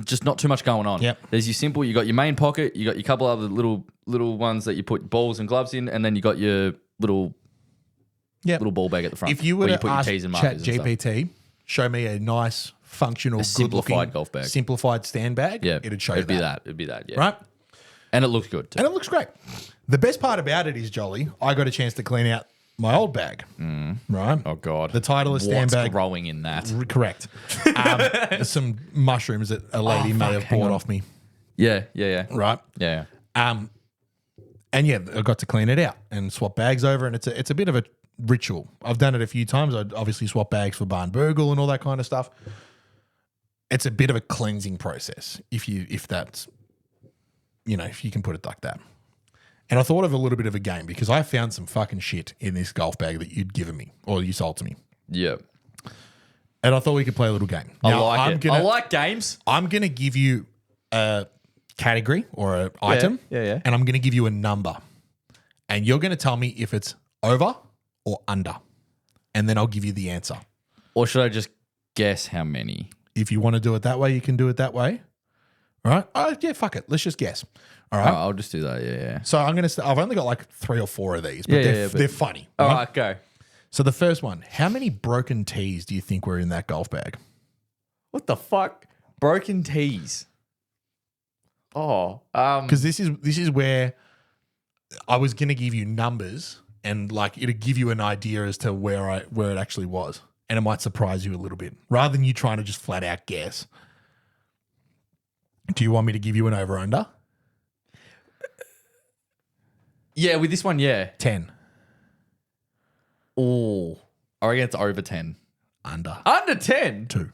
just not too much going on. Yep. There's your simple. You got your main pocket. You got your couple other little ones that you put balls and gloves in, and then you got your little ball bag at the front. If you were where to put ask your T's and Chat markers and stuff. GPT, show me a nice, functional, simplified good-looking, golf bag. simplified stand bag, Yeah, it'd show you be that. It'd be that. Yeah. Right? And it looks good too. And it looks great. The best part about it is, Jolly, I got a chance to clean out my old bag. Right? Oh God. The Titleist stand What's bag. growing in that? Correct. Some mushrooms that a lady may have bought off me. Yeah. Yeah. Right? Yeah. And yeah, I got to clean it out and swap bags over, and it's a bit of a ritual. I've done it a few times. I obviously swap bags for barn burgle and all that kind of stuff. It's a bit of a cleansing process if that's, if you can put it like that. And I thought of a little bit of a game because I found some fucking shit in this golf bag that you'd given me or you sold to me. Yeah. And I thought we could play a little game. I Now, like it. I like games. I'm going to give you a category or an item. yeah. And I'm going to give you a number. And you're going to tell me if it's over or under. And then I'll give you the answer. Or should I just guess how many? If you want to do it that way, you can do it that way. All right? Oh, yeah, fuck it. Let's just guess. All right? I'll just do that. Yeah. So I'm going to I've only got like 3 or 4 of these, but Yeah, they're funny. All right? right, go. So the first one, how many broken tees do you think were in that golf bag? What the fuck? Broken tees. Because this is where I was going to give you numbers and like it'd give you an idea as to where it actually was, and it might surprise you a little bit rather than you trying to just flat out guess. Do you want me to give you an over under? Yeah, with this one, yeah. 10 Oh, I reckon it's over 10. under Under 10? 2.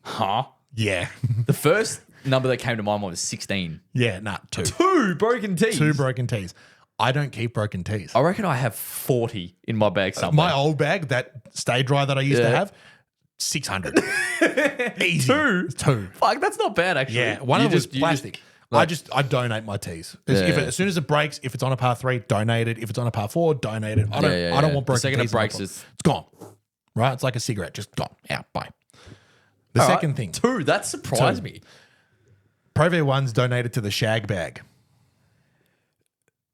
Huh? Yeah, The first number that came to my mind was 16. yeah, nah, 2. 2 broken teeth. 2 broken tees. I don't keep broken tees. I reckon I have 40 in my bag somewhere. My old bag, that Stay Dry that I used to Yeah. have, 600. Easy. 2? 2. Fuck, that's not bad, actually. Yeah, one of them was plastic. I donate my tees. As soon as it breaks, if it's on a par 3, donate it. If it's on a par 4, donate it. I don't want broken The second tees it breaks, in my it's it's gone. Right? It's like a cigarette, just gone. Out. Bye. The All right, second thing, 2. That surprised me. Pro V1's donated to the shag bag.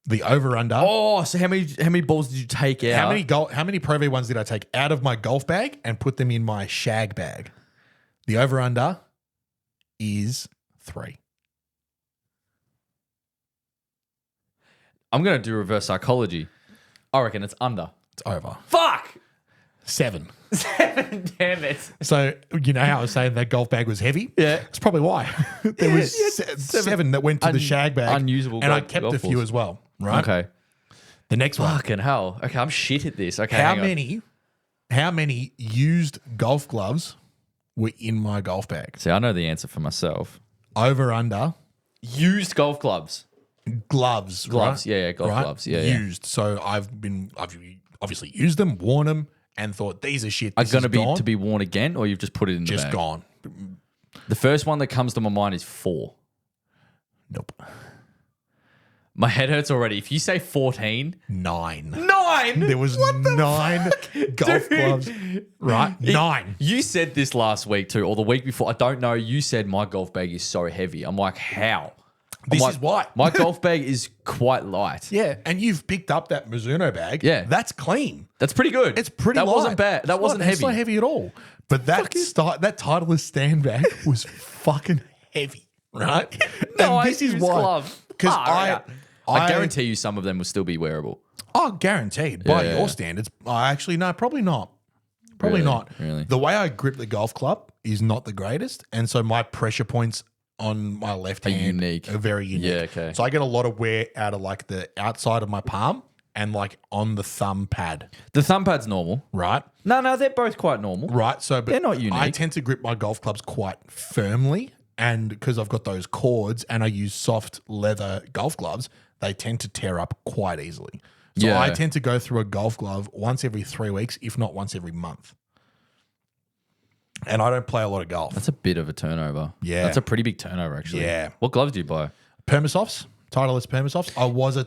The over under. Oh, so how many balls did you take out? How many Pro V1s did I take out of my golf bag and put them in my shag bag? The over under is 3. I'm going to do reverse psychology. I reckon it's under. It's over. Fuck! 7. Damn it. So you know how I was saying that golf bag was heavy? Yeah. It's probably why. There was yeah, 7 that went to the shag bag. unusable and I golf- kept golf a few balls. as well. Right? Okay. The next one. Fucking hell. Okay, I'm shit at this. Okay, How hang on. many used golf gloves were in my golf bag? See, I know the answer for myself. Over under Used golf clubs. gloves. Gloves, right? yeah, golf gloves, yeah, yeah. Used. So I've obviously used them, worn them, and thought these are shit. Are This going is gone. to be worn again, or you've just put it in the just bag? gone. The first one that comes to my mind is 4. Nope. My head hurts already. If you say 14, 9. 9. There was 9 golf Dude. gloves. Right? 9. You said this last week too, or the week before. I don't know. You said my golf bag is so heavy. I'm like, how? This I'm like, is why. My golf bag is quite light. Yeah, and you've picked up that Mizuno bag. Yeah. That's clean. That's pretty good. It's pretty That light. wasn't bad. That It's wasn't not, heavy. It's not heavy at all. But that Titleist stand bag was fucking heavy, right? No, and this is used why. glove. Because I guarantee you some of them will still be wearable. Oh, guaranteed. By Yeah. your standards. Actually, no, probably not. Probably Really? not. Really? The way I grip the golf club is not the greatest. And so my pressure points on my left hand unique. are very unique. Yeah, okay. So I get a lot of wear out of like the outside of my palm and like on the thumb pad, The thumb pad's normal. right? No, they're both quite normal. Right. So, but They're not unique. I tend to grip my golf clubs quite firmly. And because I've got those cords and I use soft leather golf gloves, they tend to tear up quite easily. So Yeah. I tend to go through a golf glove once every 3 weeks, if not once every month. And I don't play a lot of golf. That's a bit of a turnover. Yeah. That's a pretty big turnover, actually. Yeah. What gloves do you buy? Permasofts, Titleist Permasofts. I was a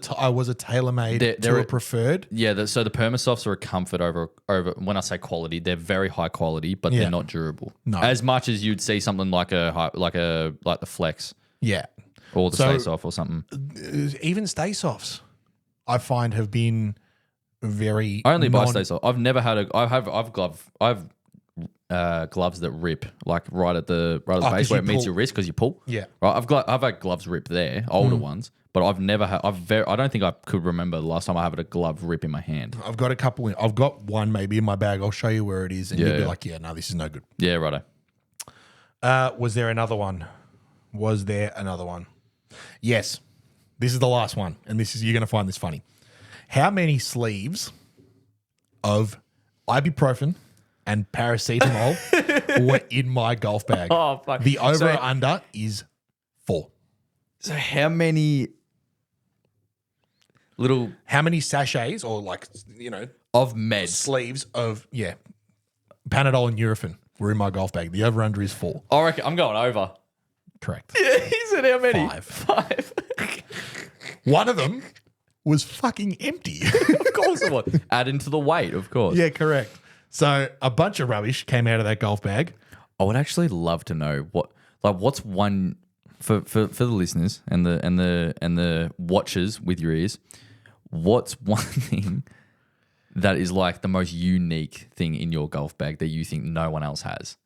TaylorMade They're to a preferred. Yeah, so the Permasofts are a comfort over. When I say quality, they're very high quality, but Yeah. they're not durable. No. As much as you'd see something like the Flex Yeah. or the So- Face Off or something. Even Stay Softs, I find have been very. I only buy non- Stay Soft. I've never had a. I have gloves that rip like right at the 'cause base where you it meets pull. your wrist because you pull. Yeah. Right. I've had gloves rip there, older ones, but I've never had. I don't think I could remember the last time I had a glove rip in my hand. I've got a couple. I've got one maybe in my bag. I'll show you where it is, and you'll be Yeah. like, "Yeah, no, this is no good." Yeah, righto. Was there another one? Yes. This is the last one, and you're going to find this funny. How many sleeves of ibuprofen and paracetamol were in my golf bag? Oh, fuck. The over So- or under is 4. So how many little How many sachets or of meds? sleeves of Panadol and Nurofen were in my golf bag? The over under is 4. I reckon I'm going over. Correct. He said how many? 5. 5. One of them was fucking empty. Of course it was. Add into the weight, of course. Yeah, correct. So a bunch of rubbish came out of that golf bag. I would actually love to know what's one for the listeners and the watchers with your ears. What's one thing that is like the most unique thing in your golf bag that you think no one else has?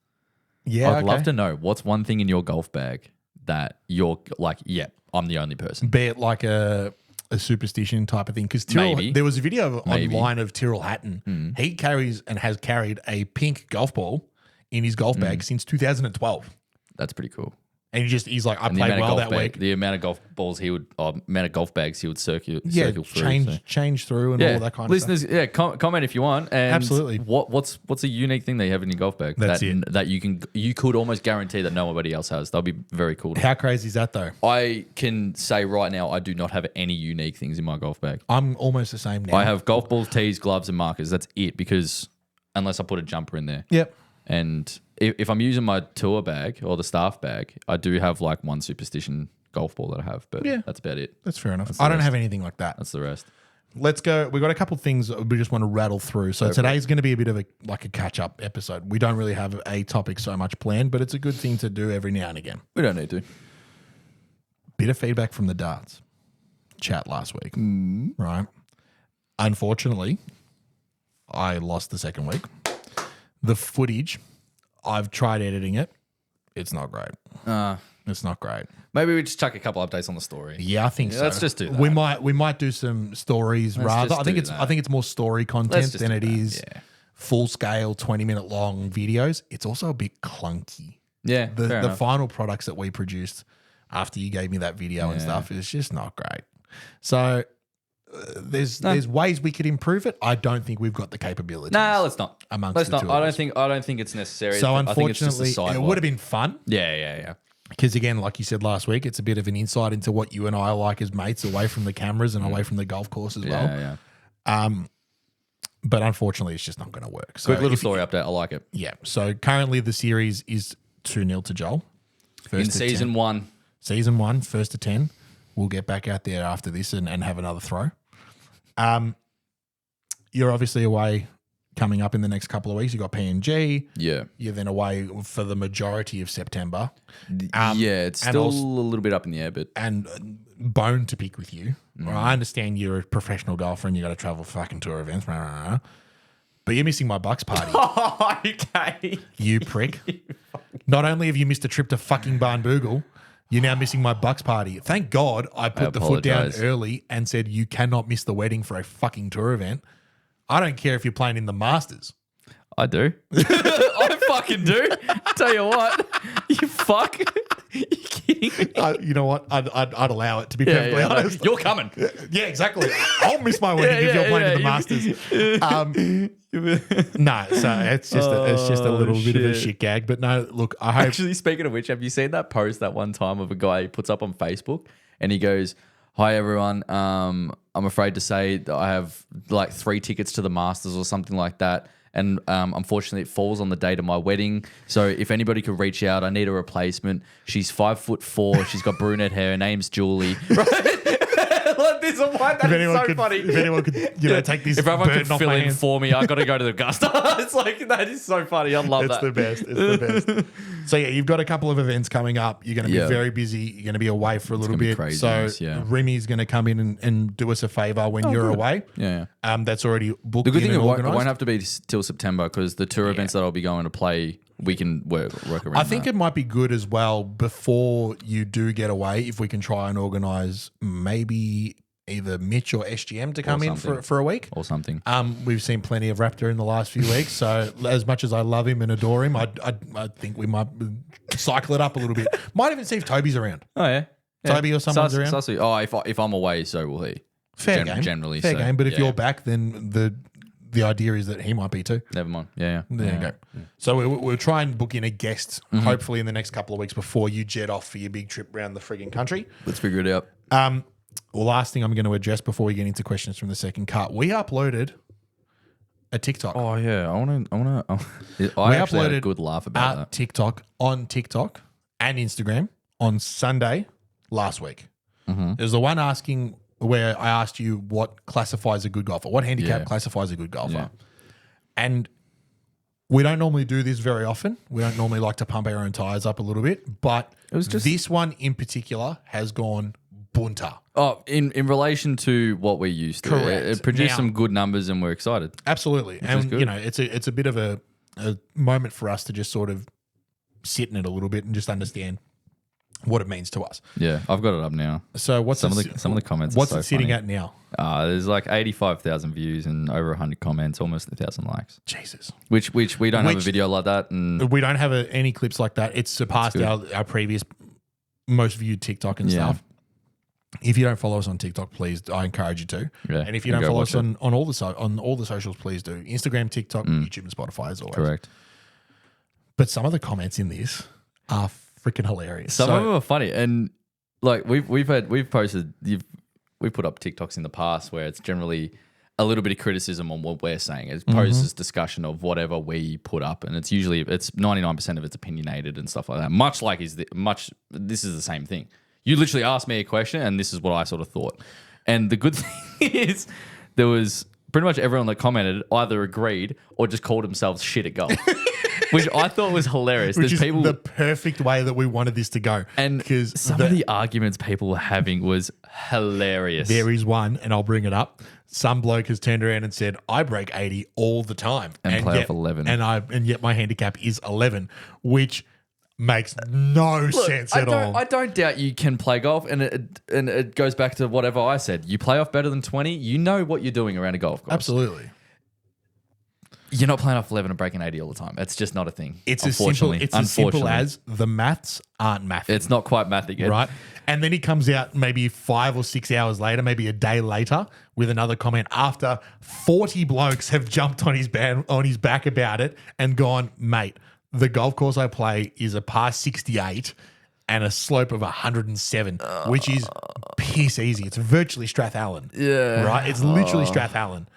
Yeah, I'd love to know what's one thing in your golf bag that you're like, yeah, I'm the only person. Be it like a superstition type of thing. Because Maybe. there was a video Maybe. online of Tyrrell Hatton. He carries and has carried a pink golf ball in his golf bag since 2012. That's pretty cool. And he's like, I And the played amount well of that golf week. the amount of golf balls amount of golf bags he would circle Yeah, through. so. change through and Yeah, all that kind of listeners, yeah, comment if you want. And Absolutely. what's a unique thing that you have in your golf bag That's that it. that you could almost guarantee that nobody else has? That'll be very cool. stuff. How crazy is that though? I can say right now, I do not have any unique things in my golf bag. I'm almost the same now. I have golf balls, tees, gloves, and markers. That's it. Because unless I put a jumper in there, Yep. and if I'm using my tour bag or the staff bag, I do have like one superstition golf ball that I have, but Yeah. that's about it. That's fair enough. the I don't rest. have anything like that. That's the rest. Let's go. We've got a couple of things that we just want to rattle through. So today's going to be a bit of a catch up episode. We don't really have a topic so much planned, but it's a good thing to do every now and again. We don't need to. Bit of feedback from the darts chat last week, right? Unfortunately, I lost the second week. The footage, I've tried editing it. It's not great. It's not great. Maybe we just chuck a couple updates on the story. Yeah, I think so. let's just do that. We might do some stories rather. just I think do it's that. I think it's more story Let's content just than do it that, is yeah. full scale 20-minute long videos. It's also a bit clunky. Yeah, The fair enough. final products that we produced after you gave me that video and stuff is just not great. So there's ways we could improve it. I don't think we've got the capability. Nah, let's not. Amongst let's the not. two of I don't us. think. I don't think it's necessary. So I think it's just a unfortunately, side it one. would have been fun. Yeah. Because again, like you said last week, it's a bit of an insight into what you and I like as mates, away from the cameras and away from the golf course as well. Yeah. But unfortunately, it's just not going to work. So Quick little if- story update. I like it. Yeah. So currently the series is 2-0 to Joel. In to season 10. one, Season 1, 1st to 10. We'll get back out there after this and have another throw. You're obviously away coming up in the next couple of weeks. You got PNG. yeah, You're then away for the majority of September. yeah, it's and still also- a little bit up in the air, but And bone to pick with you. Well, I understand you're a professional golfer and you got to travel fucking tour events. Blah, blah, blah. But you're missing my Bucks party. okay. You prick. Not only have you missed a trip to fucking Barnbougle, you're now missing my Bucks party. Thank God I put the foot down apologize. early and said you cannot miss the wedding for a fucking tour event. I don't care if you're playing in the Masters. I do. I fucking do. Tell you what, you fuck. You kidding me? You know what? I'd allow it, to be Yeah, perfectly yeah, no, honest. you're coming. Yeah, exactly. I'll miss my wedding if you're playing in the Masters. No, so it's just a little bit of a shit. shit gag. But no, look, I hope. Actually, speaking of which, have you seen that post that one time of a guy he puts up on Facebook and he goes, "Hi everyone, I'm afraid to say that I have like 3 tickets to the Masters or something like that, and unfortunately it falls on the date of my wedding. So if anybody could reach out, I need a replacement. She's 5'4", she's got brunette hair, her name's Julie." Right? Like this, I'm like, that is so funny. If anyone could, take this If everyone could burden off fill my in hands. for me, I got to go to the Augusta. It's like, that is so funny. I love It's that. the best. It's the best. So yeah, you've got a couple of events coming up. You're going to be Yeah. very busy. You're going to be away for a little gonna be bit. crazy, So yeah. Remy's going to come in and do us a favor when you're good. away. Yeah. That's already booked. The good thing in it and won't organised. have to be till September because the tour events that I'll be going to play, we can work around. I think that. it might be good as well before you do get away if we can try and organise maybe either Mitch or SGM to come in something. for a week. or something. We've seen plenty of Raptor in the last few weeks, so as much as I love him and adore him, I think we might cycle it up a little bit. Might even see if Toby's around. Oh yeah, Toby or someone's around? Sussy. Oh, if I'm away, so will he. Fair game, Generally, fair so, game. But if yeah. you're back, then the idea is that he might be too. Never mind. Yeah. There you go. So we'll try and book in a guest, Mm-hmm. hopefully in the next couple of weeks before you jet off for your big trip around the frigging country. Let's figure it out. Well, last thing I'm going to address before we get into questions from the second cut, we uploaded a TikTok. Oh yeah, I want to. I We actually had a uploaded good laugh about that. TikTok on TikTok and Instagram on Sunday last week. Mm-hmm. There's the one asking where I asked you what classifies a good golfer, what handicap Yeah. classifies a good golfer. Yeah. And we don't normally do this very often. We don't normally like to pump our own tires up a little bit, but was just- this one in particular has gone bunter. Oh, in relation to what we used to, Correct. it produced Now- some good numbers, and we're excited. Absolutely. And good. you know, it's a bit of a moment for us to just sort of sit in it a little bit and just understand what it means to us. Yeah, I've got it up now. So what's Some of the comments. What's are it so sitting funny. at now? There's like 85,000 views and over 100 comments, almost 1,000 likes. Jesus. Which we don't have a video like that, and We don't have any clips like that. It's surpassed our previous most viewed TikTok and Yeah. stuff. If you don't follow us on TikTok, please, I encourage you to. Yeah, And if you and don't go follow watch us on all the socials, please do. Instagram, TikTok, YouTube, and Spotify as always. correct. But some of the comments in this are freaking hilarious. Some of them are funny, and like we've posted, we've put up TikToks in the past where it's generally a little bit of criticism on what we're saying. It poses discussion of whatever we put up, and it's 99% of it's opinionated and stuff like that. Much like this is the same thing. You literally asked me a question, and this is what I sort of thought. And the good thing is, there was pretty much everyone that commented either agreed or just called themselves shit at golf, which I thought was hilarious. Which There's is people the perfect way that we wanted this to go. and because some of the arguments people were having was hilarious. there is one, and I'll bring it up. Some bloke has turned around and said, "I break 80 all the time And play yet, off 11. and yet my handicap is 11," which makes no sense at all. I don't doubt you can play golf, and it goes back to whatever I said. You play off better than 20. You know what you're doing around a golf course. Absolutely. You're not playing off 11 and breaking 80 all the time. It's just not a thing. It's as simple. unfortunately. It's as simple Unfortunately. as the maths aren't mathing. It's not quite math again. right. And then he comes out maybe 5 or 6 hours later, maybe a day later, with another comment after 40 blokes have jumped on his back about it and gone, "Mate, the golf course I play is a par 68 and a slope of 107, which is piss easy. It's virtually Strathallan. Yeah. Right? It's literally Strathallan.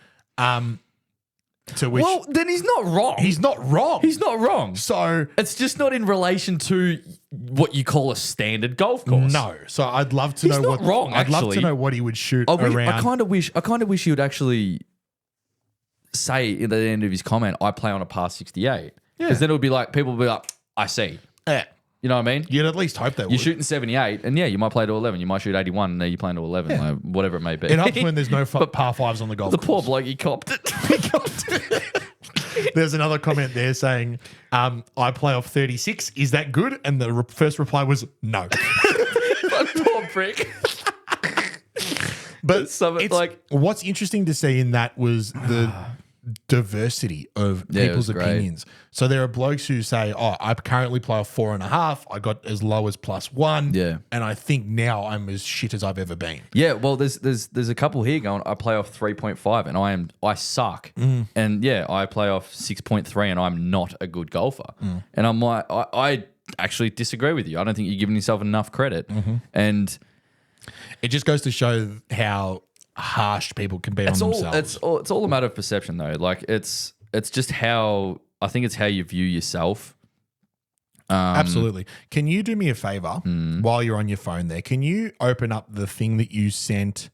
To which Well, then he's not wrong. he's not wrong. He's not wrong. So It's just not in relation to what you call a standard golf course. no. So I'd love to He's know not what wrong, I'd love to actually. know what he would shoot I around. kind of wish he would actually say at the end of his comment, "I play on a par 68," because then it would be like people would be like, "I see." Yeah. You know what I mean? You'd at least hope they would. You're shooting 78, and yeah, you might play to 11. You might shoot 81, and then you're playing to 11, like, whatever it may be. It helps when there's no par fives on the golf the course. poor bloke, he copped it. There's another comment there saying, "I play off 36. Is that good?" And the first reply was no. Poor prick. But Some- it's like- what's interesting to see in that was the diversity of Yeah, it people's was great. opinions. So there are blokes who say, "Oh, I currently play off 4.5. I got as low as +1. Yeah. And I think now I'm as shit as I've ever been." Yeah, well, there's a couple here going, I play off 3.5, and I suck. Mm. And yeah, I play off 6.3, and I'm not a good golfer. And I'm like, I actually disagree with you. I don't think you're giving yourself enough credit. Mm-hmm. And It just goes to show how harsh people can be on themselves. it's all a matter of perception, though. Like it's just how I think it's how you view yourself. Absolutely. Can you do me a favor Mm. while you're on your phone there? Can you open up the thing that you sent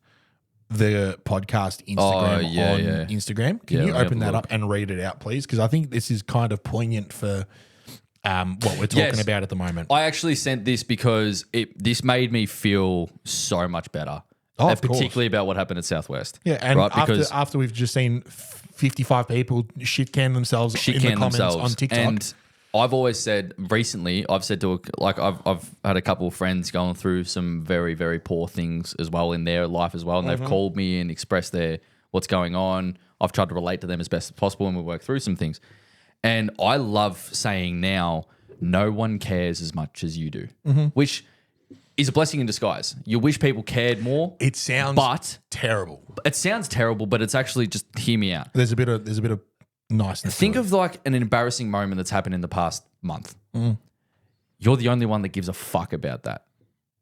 the podcast Instagram on yeah. Instagram? Can Yeah, you let me open have a that up and read it out, please? Because I think this is kind of poignant for what we're talking Yes. about at the moment. I actually sent this because this made me feel so much better. Oh, of course. particularly about what happened at Southwest. Yeah, and right? Because after we've just seen 55 people shit can themselves in the shit-can comments themselves on TikTok. And I've always said recently, I've said to I've had a couple of friends going through some very, very poor things as well in their life as well, and they've called me and expressed what's going on. I've tried to relate to them as best as possible, and we work through some things. And I love saying now, no one cares as much as you do, which is a blessing in disguise. You wish people cared more. it sounds but terrible. it sounds terrible, but it's actually just hear me out. There's a bit of niceness. Think to it. of like an embarrassing moment that's happened in the past month. You're the only one that gives a fuck about that.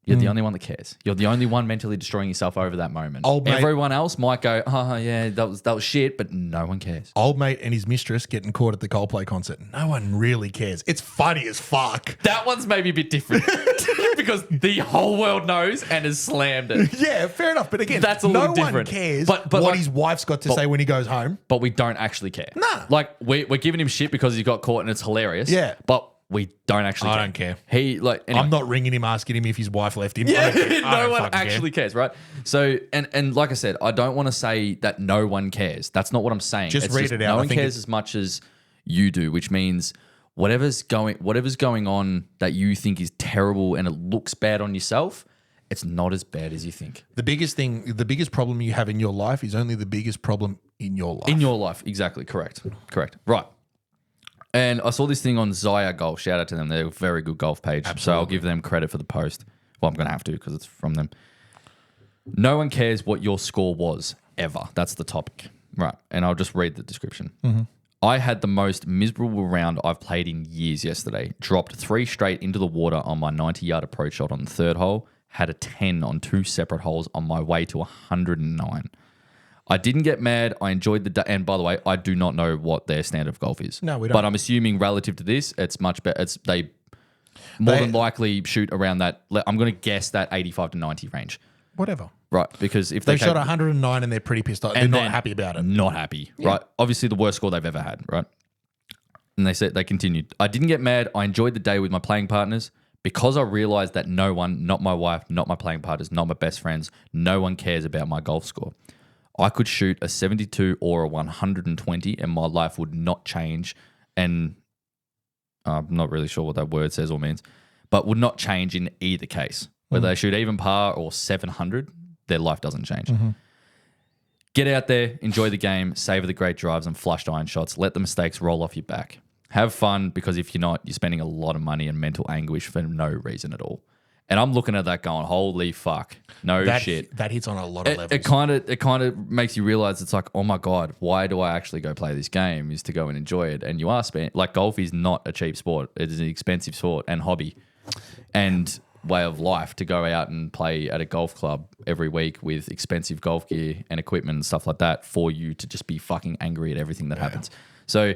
You're the only one that cares. You're the only one mentally destroying yourself over that moment. Old mate- Everyone else might go, yeah, that was shit, but no one cares. Old mate and his mistress getting caught at the Coldplay concert. No one really cares. It's funny as fuck. That one's maybe a bit different because the whole world knows and has slammed it. Yeah, fair enough. But again, That's a no little one different. cares But what like- his wife's got to say when he goes home. But we don't actually care. Nah. Like we're giving him shit because he got caught and it's hilarious. Yeah. But we don't actually I care. don't care. He like anyway. I'm not ringing him asking him if his wife left him. I Yeah, don't care. I no don't one fucking care. actually cares, right? So, and like I said, I don't want to say that no one cares. That's not what I'm saying. Just read it out. No I one think cares it's- as much as you do, which means whatever's going on that you think is terrible and it looks bad on yourself, it's not as bad as you think. The biggest problem you have in your life is only the biggest problem in your life. In your life, exactly. Correct. Right. And I saw this thing on Zaya Golf. Shout out to them. They're a very good golf page. Absolutely. So I'll give them credit for the post. Well, I'm going to have to because it's from them. No one cares what your score was ever. That's the topic. Right. And I'll just read the description. I had the most miserable round I've played in years yesterday. Dropped 3 straight into the water on my 90-yard approach shot on the 3rd hole. Had a 10 on 2 separate holes on my way to 109. I didn't get mad. I enjoyed the day. And by the way, I do not know what their standard of golf is. No, we don't. But I'm assuming relative to this, it's much better. They more than likely shoot around that. I'm going to guess that 85 to 90 range. Whatever. Right. Because if They shot 109 and they're pretty pissed off. They're not happy about it. Not happy. Right. Obviously, the worst score they've ever had. Right. And they continued. I didn't get mad. I enjoyed the day with my playing partners because I realized that no one, not my wife, not my playing partners, not my best friends, no one cares about my golf score. I could shoot a 72 or a 120 and my life would not change. And I'm not really sure what that word says or means, but would not change in either case. Whether they shoot even par or 700, their life doesn't change. Get out there, enjoy the game, savor the great drives and flushed iron shots. Let the mistakes roll off your back. Have fun, because if you're not, you're spending a lot of money and mental anguish for no reason at all. And I'm looking at that going, holy fuck, shit. That hits on a lot of levels. It kind of makes you realize it's like, oh my God, why do I actually go play this game? Is to go and enjoy it. And you are spending, like, golf is not a cheap sport. It is an expensive sport and hobby and way of life to go out and play at a golf club every week with expensive golf gear and equipment and stuff like that for you to just be fucking angry at everything that happens. So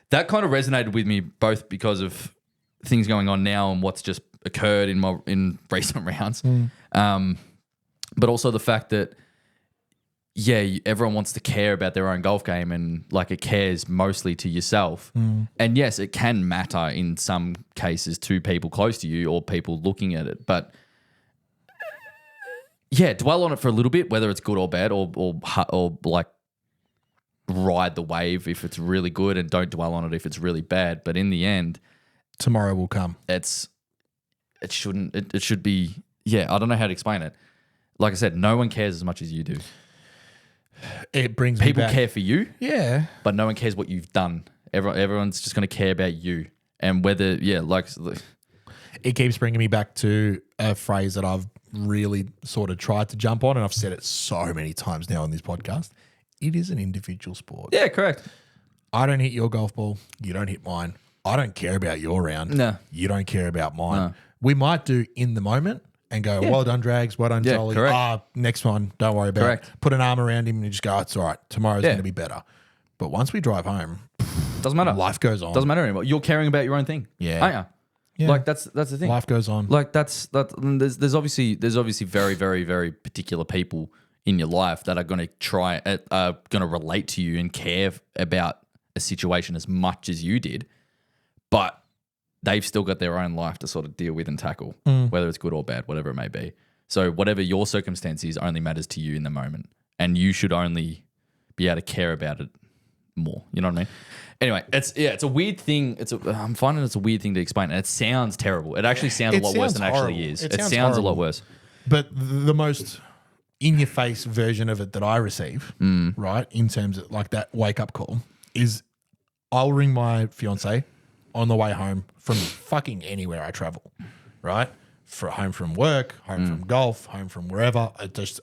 that kind of resonated with me, both because of things going on now and what's just occurred in recent rounds, but also the fact that everyone wants to care about their own golf game and like it cares mostly to yourself. And yes, it can matter in some cases to people close to you or people looking at it, but dwell on it for a little bit, whether it's good or bad, or like ride the wave if it's really good, and don't dwell on it if it's really bad. But in the end, tomorrow will come. It should be, I don't know how to explain it. Like I said, no one cares as much as you do. It brings people me back. care for you, Yeah. but no one cares what you've done. Everyone's just going to care about you, and whether It keeps bringing me back to a phrase that I've really sort of tried to jump on, and I've said it so many times now on this podcast. It is an individual sport. yeah, correct. I don't hit your golf ball. You don't hit mine. I don't care about your round. No. You don't care about mine. No. We might do in the moment and go, well done, Drags. Well done, Yeah, Jolly. correct. Next one. Don't worry about Correct. it. Put an arm around him and just go, it's all right. Tomorrow's going to be better. But once we drive home, Doesn't matter. life goes on. Doesn't matter anymore. You're caring about your own thing. Yeah. Aren't you? Yeah. Like that's the thing. Life goes on. Like there's obviously very, very, very particular people in your life that are going to relate to you and care about a situation as much as you did, but they've still got their own life to sort of deal with and tackle, whether it's good or bad, whatever it may be. So whatever your circumstance is only matters to you in the moment, and you should only be able to care about it more. You know what I mean? Anyway, it's a weird thing. I'm finding it's a weird thing to explain, and it sounds terrible. It actually sounds a lot worse than it actually is. It sounds a lot worse. But the most in-your-face version of it that I receive, right, in terms of like that wake-up call, is I'll ring my fiance on the way home from fucking anywhere I travel, right? Home from work, home from golf, home from wherever.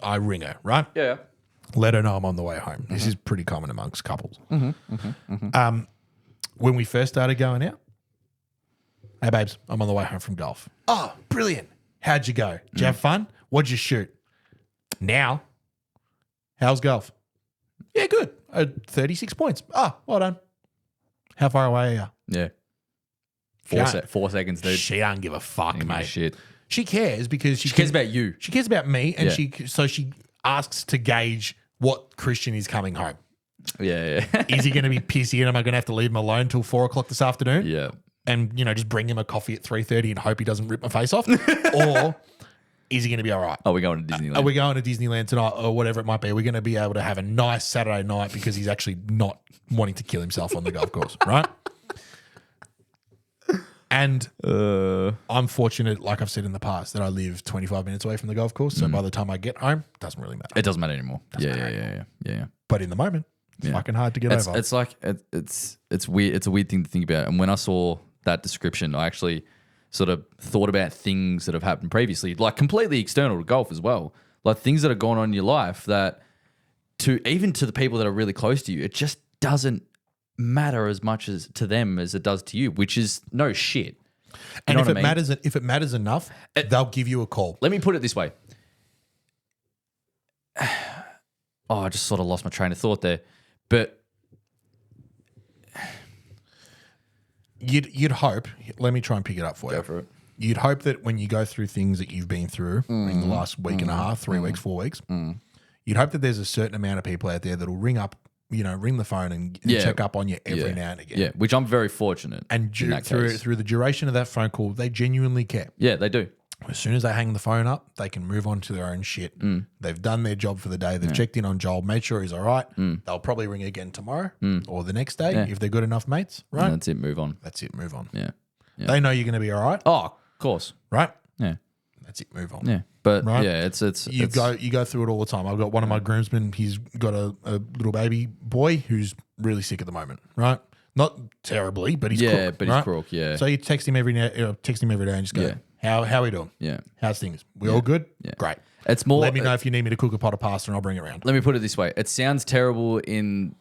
I ring her, right? Yeah. Let her know I'm on the way home. This is pretty common amongst couples. When we first started going out, hey, babes, I'm on the way home from golf. Oh, brilliant. How'd you go? Did you have fun? What'd you shoot? Now, how's golf? Yeah, good. 36 points. Oh, well done. How far away are you? Yeah. 4 seconds, dude. She don't give a fuck, Give me mate. shit. She cares because She cares about you. She cares about me, and Yeah. she asks to gauge what Christian is coming home. Yeah. Is he going to be pissy, and am I going to have to leave him alone till 4 o'clock this afternoon? Yeah. And just bring him a coffee at 3:30 and hope he doesn't rip my face off, or is he going to be all right? Are we going to Disneyland? Are we going to Disneyland tonight, or whatever it might be? We're going to be able to have a nice Saturday night because he's actually not wanting to kill himself on the golf course, right? And I'm fortunate, like I've said in the past, that I live 25 minutes away from the golf course. So by the time I get home, it doesn't really matter. It doesn't matter anymore. Yeah. But in the moment, it's fucking hard to get It's, over. it's like it's weird. It's a weird thing to think about. And when I saw that description, I actually sort of thought about things that have happened previously, like completely external to golf as well, like things that are going on in your life that even to the people that are really close to you, it just doesn't matter as much as to them as it does to you, which is no shit. And know if what it I mean? matters, if it matters enough, they'll give you a call. Let me put it this way. Oh, I just sort of lost my train of thought there. But You'd hope. Let me try and pick it up for you. go for it. You'd hope that when you go through things that you've been through in the last week and a half, 3 weeks, 4 weeks, you'd hope that there's a certain amount of people out there that'll ring up, ring the phone and Yeah. check up on you every now and again. Yeah, which I'm very fortunate. And in that through case. the duration of that phone call, they genuinely care. Yeah, they do. As soon as they hang the phone up, they can move on to their own shit. They've done their job for the day. They've checked in on Joel, made sure he's all right. They'll probably ring again tomorrow or the next day if they're good enough mates, right? And that's it. Move on. That's it. Move on. Yeah. They know you're going to be all right, Oh, of course. right? Yeah. That's it. Move on. Yeah. But Right. yeah, it's You go through it all the time. I've got one of my groomsmen. He's got a little baby boy who's really sick at the moment, right? Not terribly, but he's Yeah, crook, but he's right? crook, yeah. So you text him every day and just go, Yeah. how are we doing? Yeah. How's things? We all good? Yeah. Great. It's more. Let me know if you need me to cook a pot of pasta and I'll bring it around. Let me put it this way. It sounds terrible in.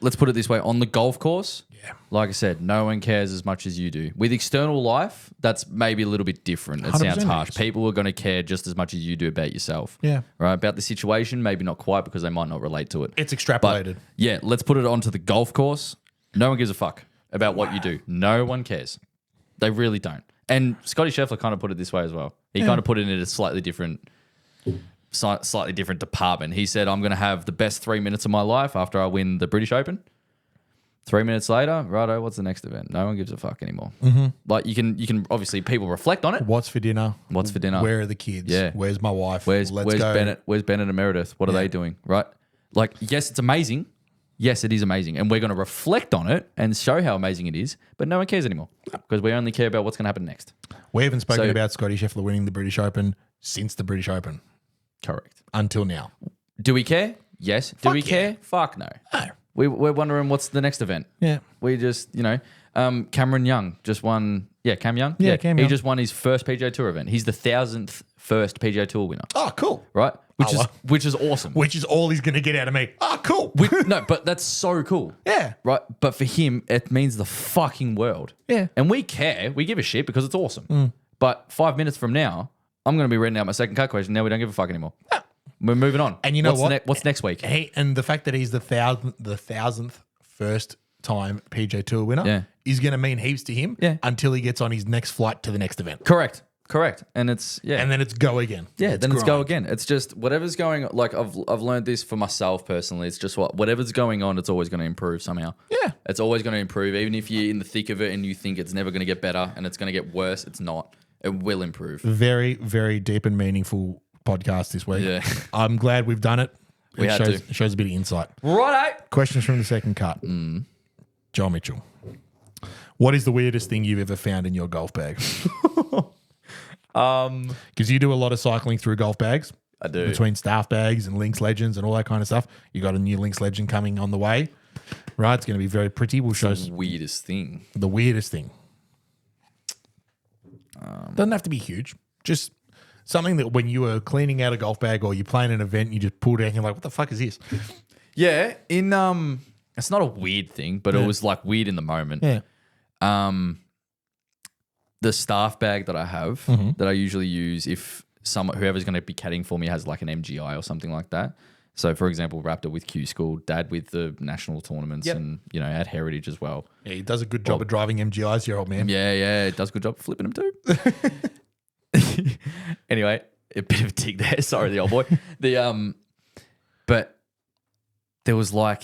Let's put it this way. On the golf course, Yeah. like I said, no one cares as much as you do. With external life, that's maybe a little bit different. It 100% sounds harsh. is. People are going to care just as much as you do about yourself. Yeah. Right? About the situation, maybe not quite because they might not relate to it. It's But extrapolated. yeah, let's put it onto the golf course. No one gives a fuck about what you do. No one cares. They really don't. And Scotty Scheffler kind of put it this way as well. He kind of put it in a slightly different department. He said, I'm going to have the best 3 minutes of my life after I win the British Open. 3 minutes later, righto, what's the next event? No one gives a fuck anymore. Like you can obviously people reflect on it. What's for dinner? What's for dinner? Where are the kids? Yeah. Where's my wife? Where's Let's go. Bennett? Where's Bennett and Meredith? What are they doing? Right? Like, yes, it's amazing. Yes, it is amazing. And we're going to reflect on it and show how amazing it is, but no one cares anymore because we only care about what's going to happen next. We haven't spoken So- about Scotty Scheffler winning the British Open since the British Open Correct. until now. Do we care? Yes. Do we care? Fuck no. No. We're wondering what's the next event. Yeah. We just, Cameron Young just won. Yeah, Cam Young. Yeah, Cam He Young. just won his first PGA Tour event. He's the 1,000th first PGA Tour winner, Oh, cool. right? Which Oh, is which is awesome. Which is all he's going to get out of me. Oh, cool. No, but that's so cool. Yeah. Right. But for him, it means the fucking world. Yeah. And we care. We give a shit because it's awesome. But 5 minutes from now, I'm going to be reading out my second cut question. Now we don't give a fuck anymore. We're moving on. And you know what's what? what's next week? And the fact that he's the thousandth first time PGA Tour winner Yeah. is going to mean heaps to him until he gets on his next flight to the next event. Correct. And it's And then it's go again. then it's go again. It's just whatever's going on. Like I've learned this for myself personally. It's just whatever's going on, it's always going to improve somehow. Yeah. It's always going to improve. Even if you're in the thick of it and you think it's never going to get better and it's going to get worse, it's not. It will improve. Very, very deep and meaningful podcast this week. Yeah. I'm glad we've done it. We had shows, to. shows a bit of insight. Righto. Questions from the second cut. Joel Mitchell. What is the weirdest thing you've ever found in your golf bag? Because you do a lot of cycling through golf bags. I do. Between staff bags and Lynx Legends and all that kind of stuff. You got a new Lynx Legend coming on the way. Right? It's going to be very pretty. We'll show Weirdest thing. the weirdest thing. Doesn't have to be huge. Just something that when you were cleaning out a golf bag or you're playing an event, you just pulled it out and you're like, what the fuck is this? Yeah. It's not a weird thing, but it was like weird in the moment. Yeah. The staff bag that I have that I usually use if whoever's going to be caddying for me has like an MGI or something like that. So, for example, Raptor with Q School, Dad with the national tournaments, and at Heritage as well. Yeah, he does a good job of driving MGIs, your old man. Yeah, it does a good job of flipping them too. Anyway, a bit of a tick there. Sorry, the old boy. But there was like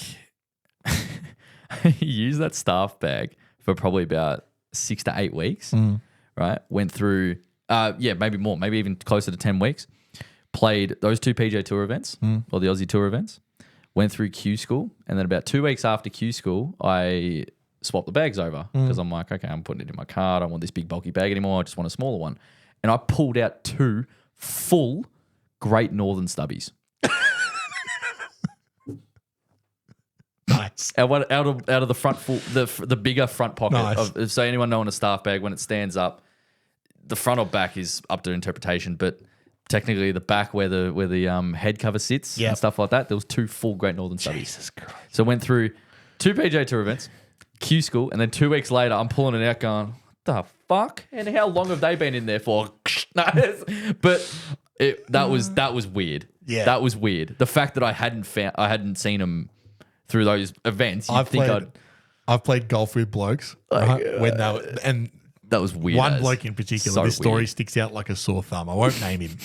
he used that staff bag for probably about 6 to 8 weeks. Right, went through maybe more, maybe even closer to 10 weeks. Played those 2 PGA Tour events or the Aussie Tour events. Went through Q School, and then about 2 weeks after Q School, I swap the bags over because I'm like, okay, I'm putting it in my car. I don't want this big bulky bag anymore. I just want a smaller one. And I pulled out 2 full Great Northern Stubbies. Nice. Out of the front the bigger front pocket. Nice. So anyone knowing a staff bag, when it stands up, the front or back is up to interpretation, but technically the back where the head cover sits Yep. and stuff like that, there was 2 full Great Northern Stubbies. Jesus Christ. So went through 2 PJ Tour events, Q School, and then 2 weeks later, I'm pulling it out going, what the fuck? And how long have they been in there for? But that was weird. Yeah. That was weird. The fact that I hadn't seen them through those events, I've played golf with blokes when they were, and that was weird. one bloke in particular. So This story weird. sticks out like a sore thumb. I won't name him,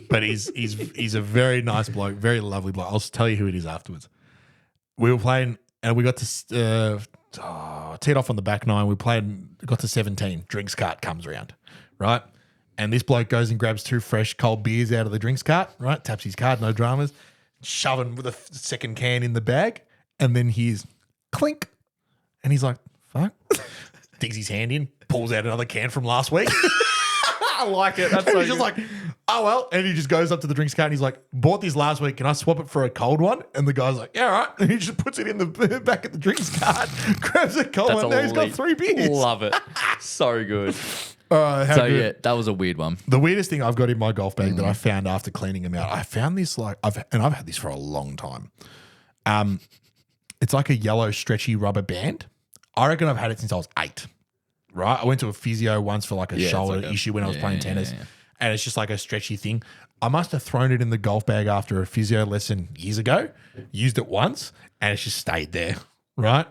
but he's a very nice bloke, very lovely bloke. I'll tell you who it is afterwards. We were playing, and we got to teed off on the back 9. We got to 17. Drinks cart comes around, right? And this bloke goes and grabs 2 fresh cold beers out of the drinks cart, right? Taps his card, no dramas, shoving with a second can in the bag, and then hears clink, and he's like, "Fuck!" Digs his hand in, pulls out another can from last week. I like it. That's And so he's just like, "Oh well," and he just goes up to the drinks cart and he's like, "Bought this last week. Can I swap it for a cold one?" And the guy's like, "Yeah, all right." And he just puts it in the back of the drinks cart, grabs a cold That's one. Now he's got elite. 3 beers. Love it. So good. How So good. yeah, that was a weird one. The weirdest thing I've got in my golf bag Mm. that I found after cleaning them out, I found this I've had this for a long time. It's like a yellow stretchy rubber band. I reckon I've had it since I was 8. Right, I went to a physio once for like a Yeah, it's shoulder like a- issue when I was yeah, playing yeah, tennis, yeah. and it's just like a stretchy thing. I must have thrown it in the golf bag after a physio lesson years ago. Used it once, and it's just stayed there. Right.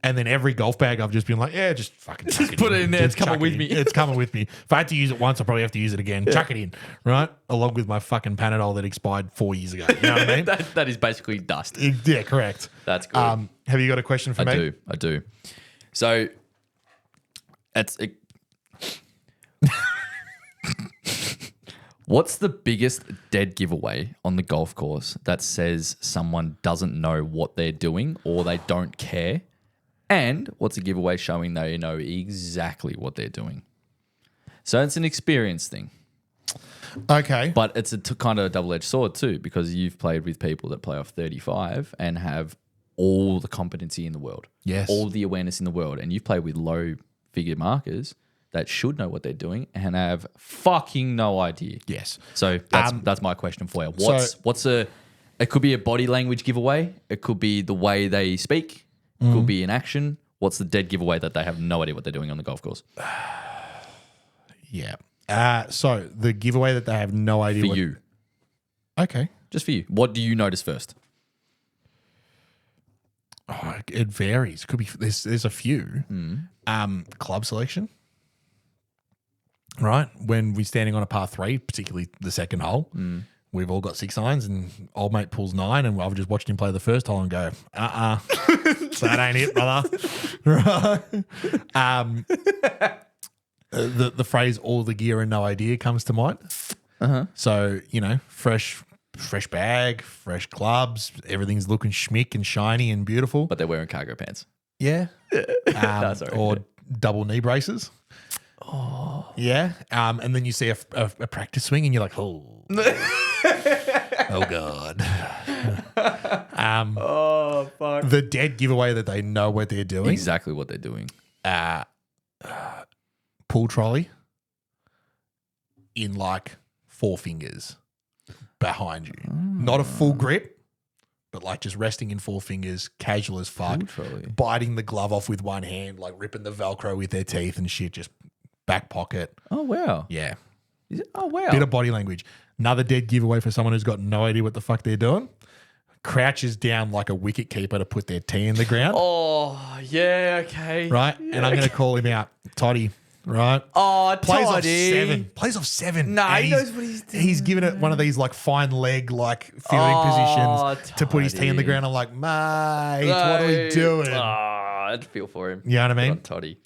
And then every golf bag I've just been like, yeah, just fucking chuck put it in there. Just It's coming chuck with it me. in. It's coming with me. If I had to use it once, I'll probably have to use it again. Chuck it in, right? Along with my fucking Panadol that expired 4 years ago. You know what I mean? That is basically dust. Yeah, correct. That's good. Have you got a question for me? I do. So what's the biggest dead giveaway on the golf course that says someone doesn't know what they're doing or they don't care? And what's a giveaway showing they know exactly what they're doing? So it's an experience thing, Okay. but it's kind of a double-edged sword too, because you've played with people that play off 35 and have all the competency in the world. Yes. All the awareness in the world. And you've played with low-figure markers that should know what they're doing and have fucking no idea. Yes. So that's my question for you. It could be a body language giveaway. It could be the way they speak. It could be an action. What's the dead giveaway that they have no idea what they're doing on the golf course? Yeah. So the giveaway that they have no idea For you. Okay. Just for you. What do you notice first? Oh, it varies. Could be there's a few. Club selection. Right. When we're standing on a par 3, particularly the second hole, we've all got 6 irons and old mate pulls 9 and I've just watched him play the first hole and go, that ain't it, brother. Right. The phrase "all the gear and no idea" comes to mind. So fresh bag, fresh clubs, everything's looking schmick and shiny and beautiful. But they're wearing cargo pants. Yeah, That's all right. or double knee braces. Oh, yeah. And then you see a practice swing and you're like, oh, oh god. Oh, fuck. The dead giveaway that they know what they're doing. Exactly what they're doing. Pull trolley in like 4 fingers behind you. Not a full grip, but like just resting in 4 fingers, casual as fuck. Pull trolley. Biting the glove off with one hand, like ripping the Velcro with their teeth and shit, just back pocket. Oh, wow. Yeah. Is it? Oh, wow. Bit of body language. Another dead giveaway for someone who's got no idea what the fuck they're doing. Crouches down like a wicket keeper to put their tee in the ground. Oh, yeah, okay. Right? And I'm going to call him out. Toddy. Right? Oh, Plays off Toddy. 7. Plays off 7. No, And he knows what he's doing. He's given it one of these like fine leg like fielding positions to put his tee in the Toddy. ground. I'm like, mate, what are we doing? Oh, I'd feel for him. You know what I Good mean? on Toddy.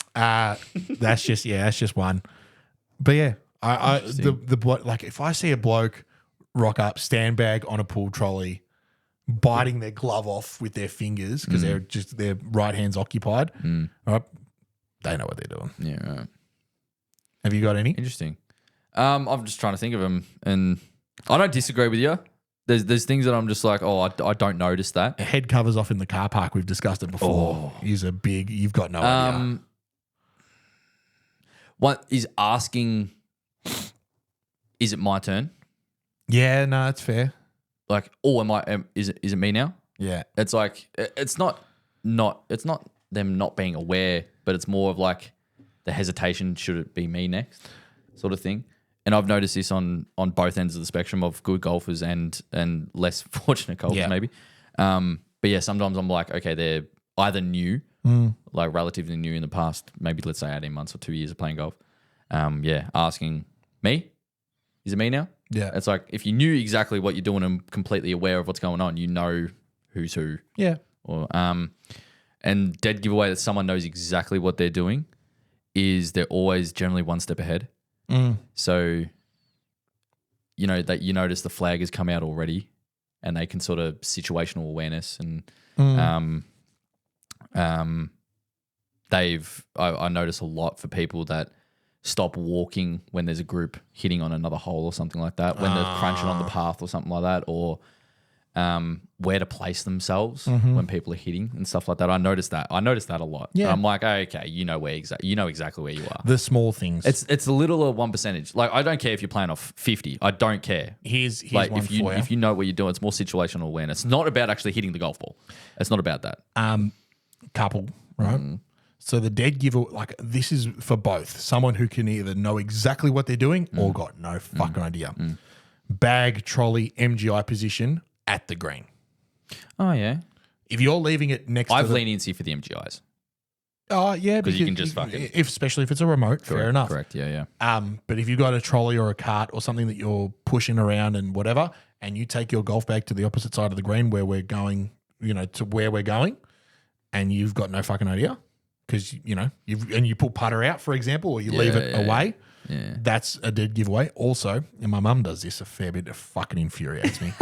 That's just one. But yeah, like if I see a bloke rock up, stand bag on a pool trolley, biting their glove off with their fingers because they're just their right hand's occupied. All right, they know what they're doing. Yeah, right. Have you got any? Interesting. I'm just trying to think of them, and I don't disagree with you. There's things that I'm just like, oh, I don't notice that. Head covers off in the car park. We've discussed it before. He's a big. You've got no idea. What is asking? Is it my turn? Yeah, no, it's fair. Like, oh, is it me now? Yeah, It's like it's not them not being aware, but it's more of like the hesitation. Should it be me next, sort of thing. And I've noticed this on both ends of the spectrum of good golfers and less fortunate golfers, maybe. But yeah, sometimes I'm like, okay, they're either new, like relatively new in the past, maybe let's say 18 months or 2 years of playing golf. Asking me, is it me now? Yeah. It's like if you knew exactly what you're doing and completely aware of what's going on, you know who's who. yeah. Or and dead giveaway that someone knows exactly what they're doing is they're always generally one step ahead. So, you know, that you notice the flag has come out already and they can sort of situational awareness and I notice a lot for people that stop walking when there's a group hitting on another hole or something like that, when they're crunching on the path or something like that, or where to place themselves when people are hitting and stuff like that. I noticed that a lot. Yeah. And I'm like, okay, you know exactly where you are. The small things. It's a little of 1%. Like, I don't care if you're playing off 50. I don't care. Here's Like, one if you for you. if you know what you're doing, it's more situational awareness. It's not about actually hitting the golf ball. It's not about that. Couple, right? So the dead giver, like this is for both. Someone who can either know exactly what they're doing or got no fucking idea. Bag, trolley, MGI position at the green. Oh yeah. If you're leaving it next I've to the... leniency for the MGIs. Oh, yeah. Because you can just fucking... especially if it's a remote, fair enough. Correct, yeah. But if you've got a trolley or a cart or something that you're pushing around and whatever, and you take your golf bag to the opposite side of the green where we're going, to where we're going, and you've got no fucking idea because, you pull putter out, for example, or you leave it away, that's a dead giveaway. Also, and my mum does this a fair bit, it fucking infuriates me.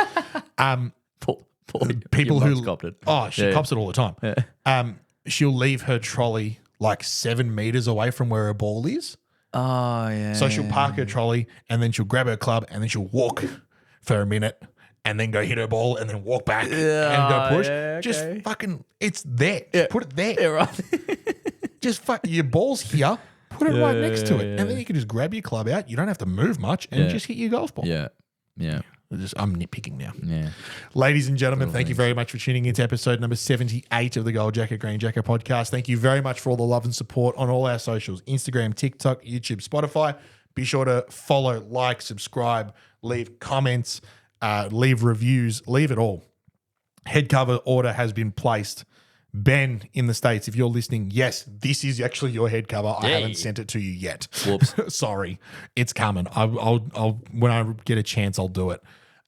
People your who... mum's copped it. Oh, she cops it all the time. She'll leave her trolley like 7 meters away from where her ball is. Oh, yeah. So she'll park her trolley and then she'll grab her club and then she'll walk for a minute and then go hit her ball and then walk back and go push. Yeah, okay. Just fucking, it's there. Just put it there. Yeah, right. Just your ball's here. Put it right next to it. And then you can just grab your club out. You don't have to move much and just hit your golf ball. Yeah. I'm nitpicking now. Yeah. Ladies and gentlemen, thank you very much for tuning into episode number 78 of the Gold Jacket Green Jacket podcast. Thank you very much for all the love and support on all our socials, Instagram, TikTok, YouTube, Spotify. Be sure to follow, like, subscribe, leave comments, leave reviews, leave it all. Head cover order has been placed. Ben in the States, if you're listening, yes, this is actually your head cover. I haven't sent it to you yet. Whoops. Sorry. It's coming. I'll when I get a chance, I'll do it.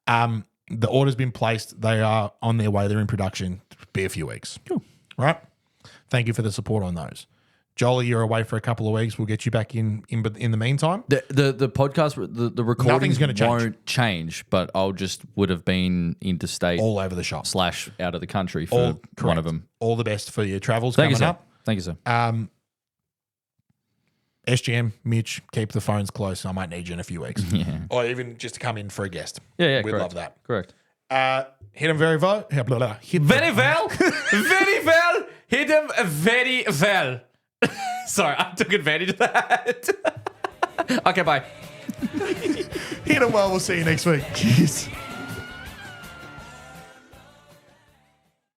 The order's been placed. They are on their way. They're in production. Be a few weeks. Cool. Right. Thank you for the support on those. Jolie, you're away for a couple of weeks. We'll get you back in the meantime. The podcast, the recordings Nothing's gonna change. won't change, but I'll just would have been interstate All over the shop. / out of the country for one of them. All the best for your travels Thank you, coming sir. up. Thank you, sir. SGM, Mitch, keep the phones close. I might need you in a few weeks. Yeah. Or even just to come in for a guest. Yeah, We'd correct. love that. Correct. Hit him very well. Hit Very well. Very well. Hit him very well. Sorry, I took advantage of that. Okay, bye. Hit him well. We'll see you next week. Cheers.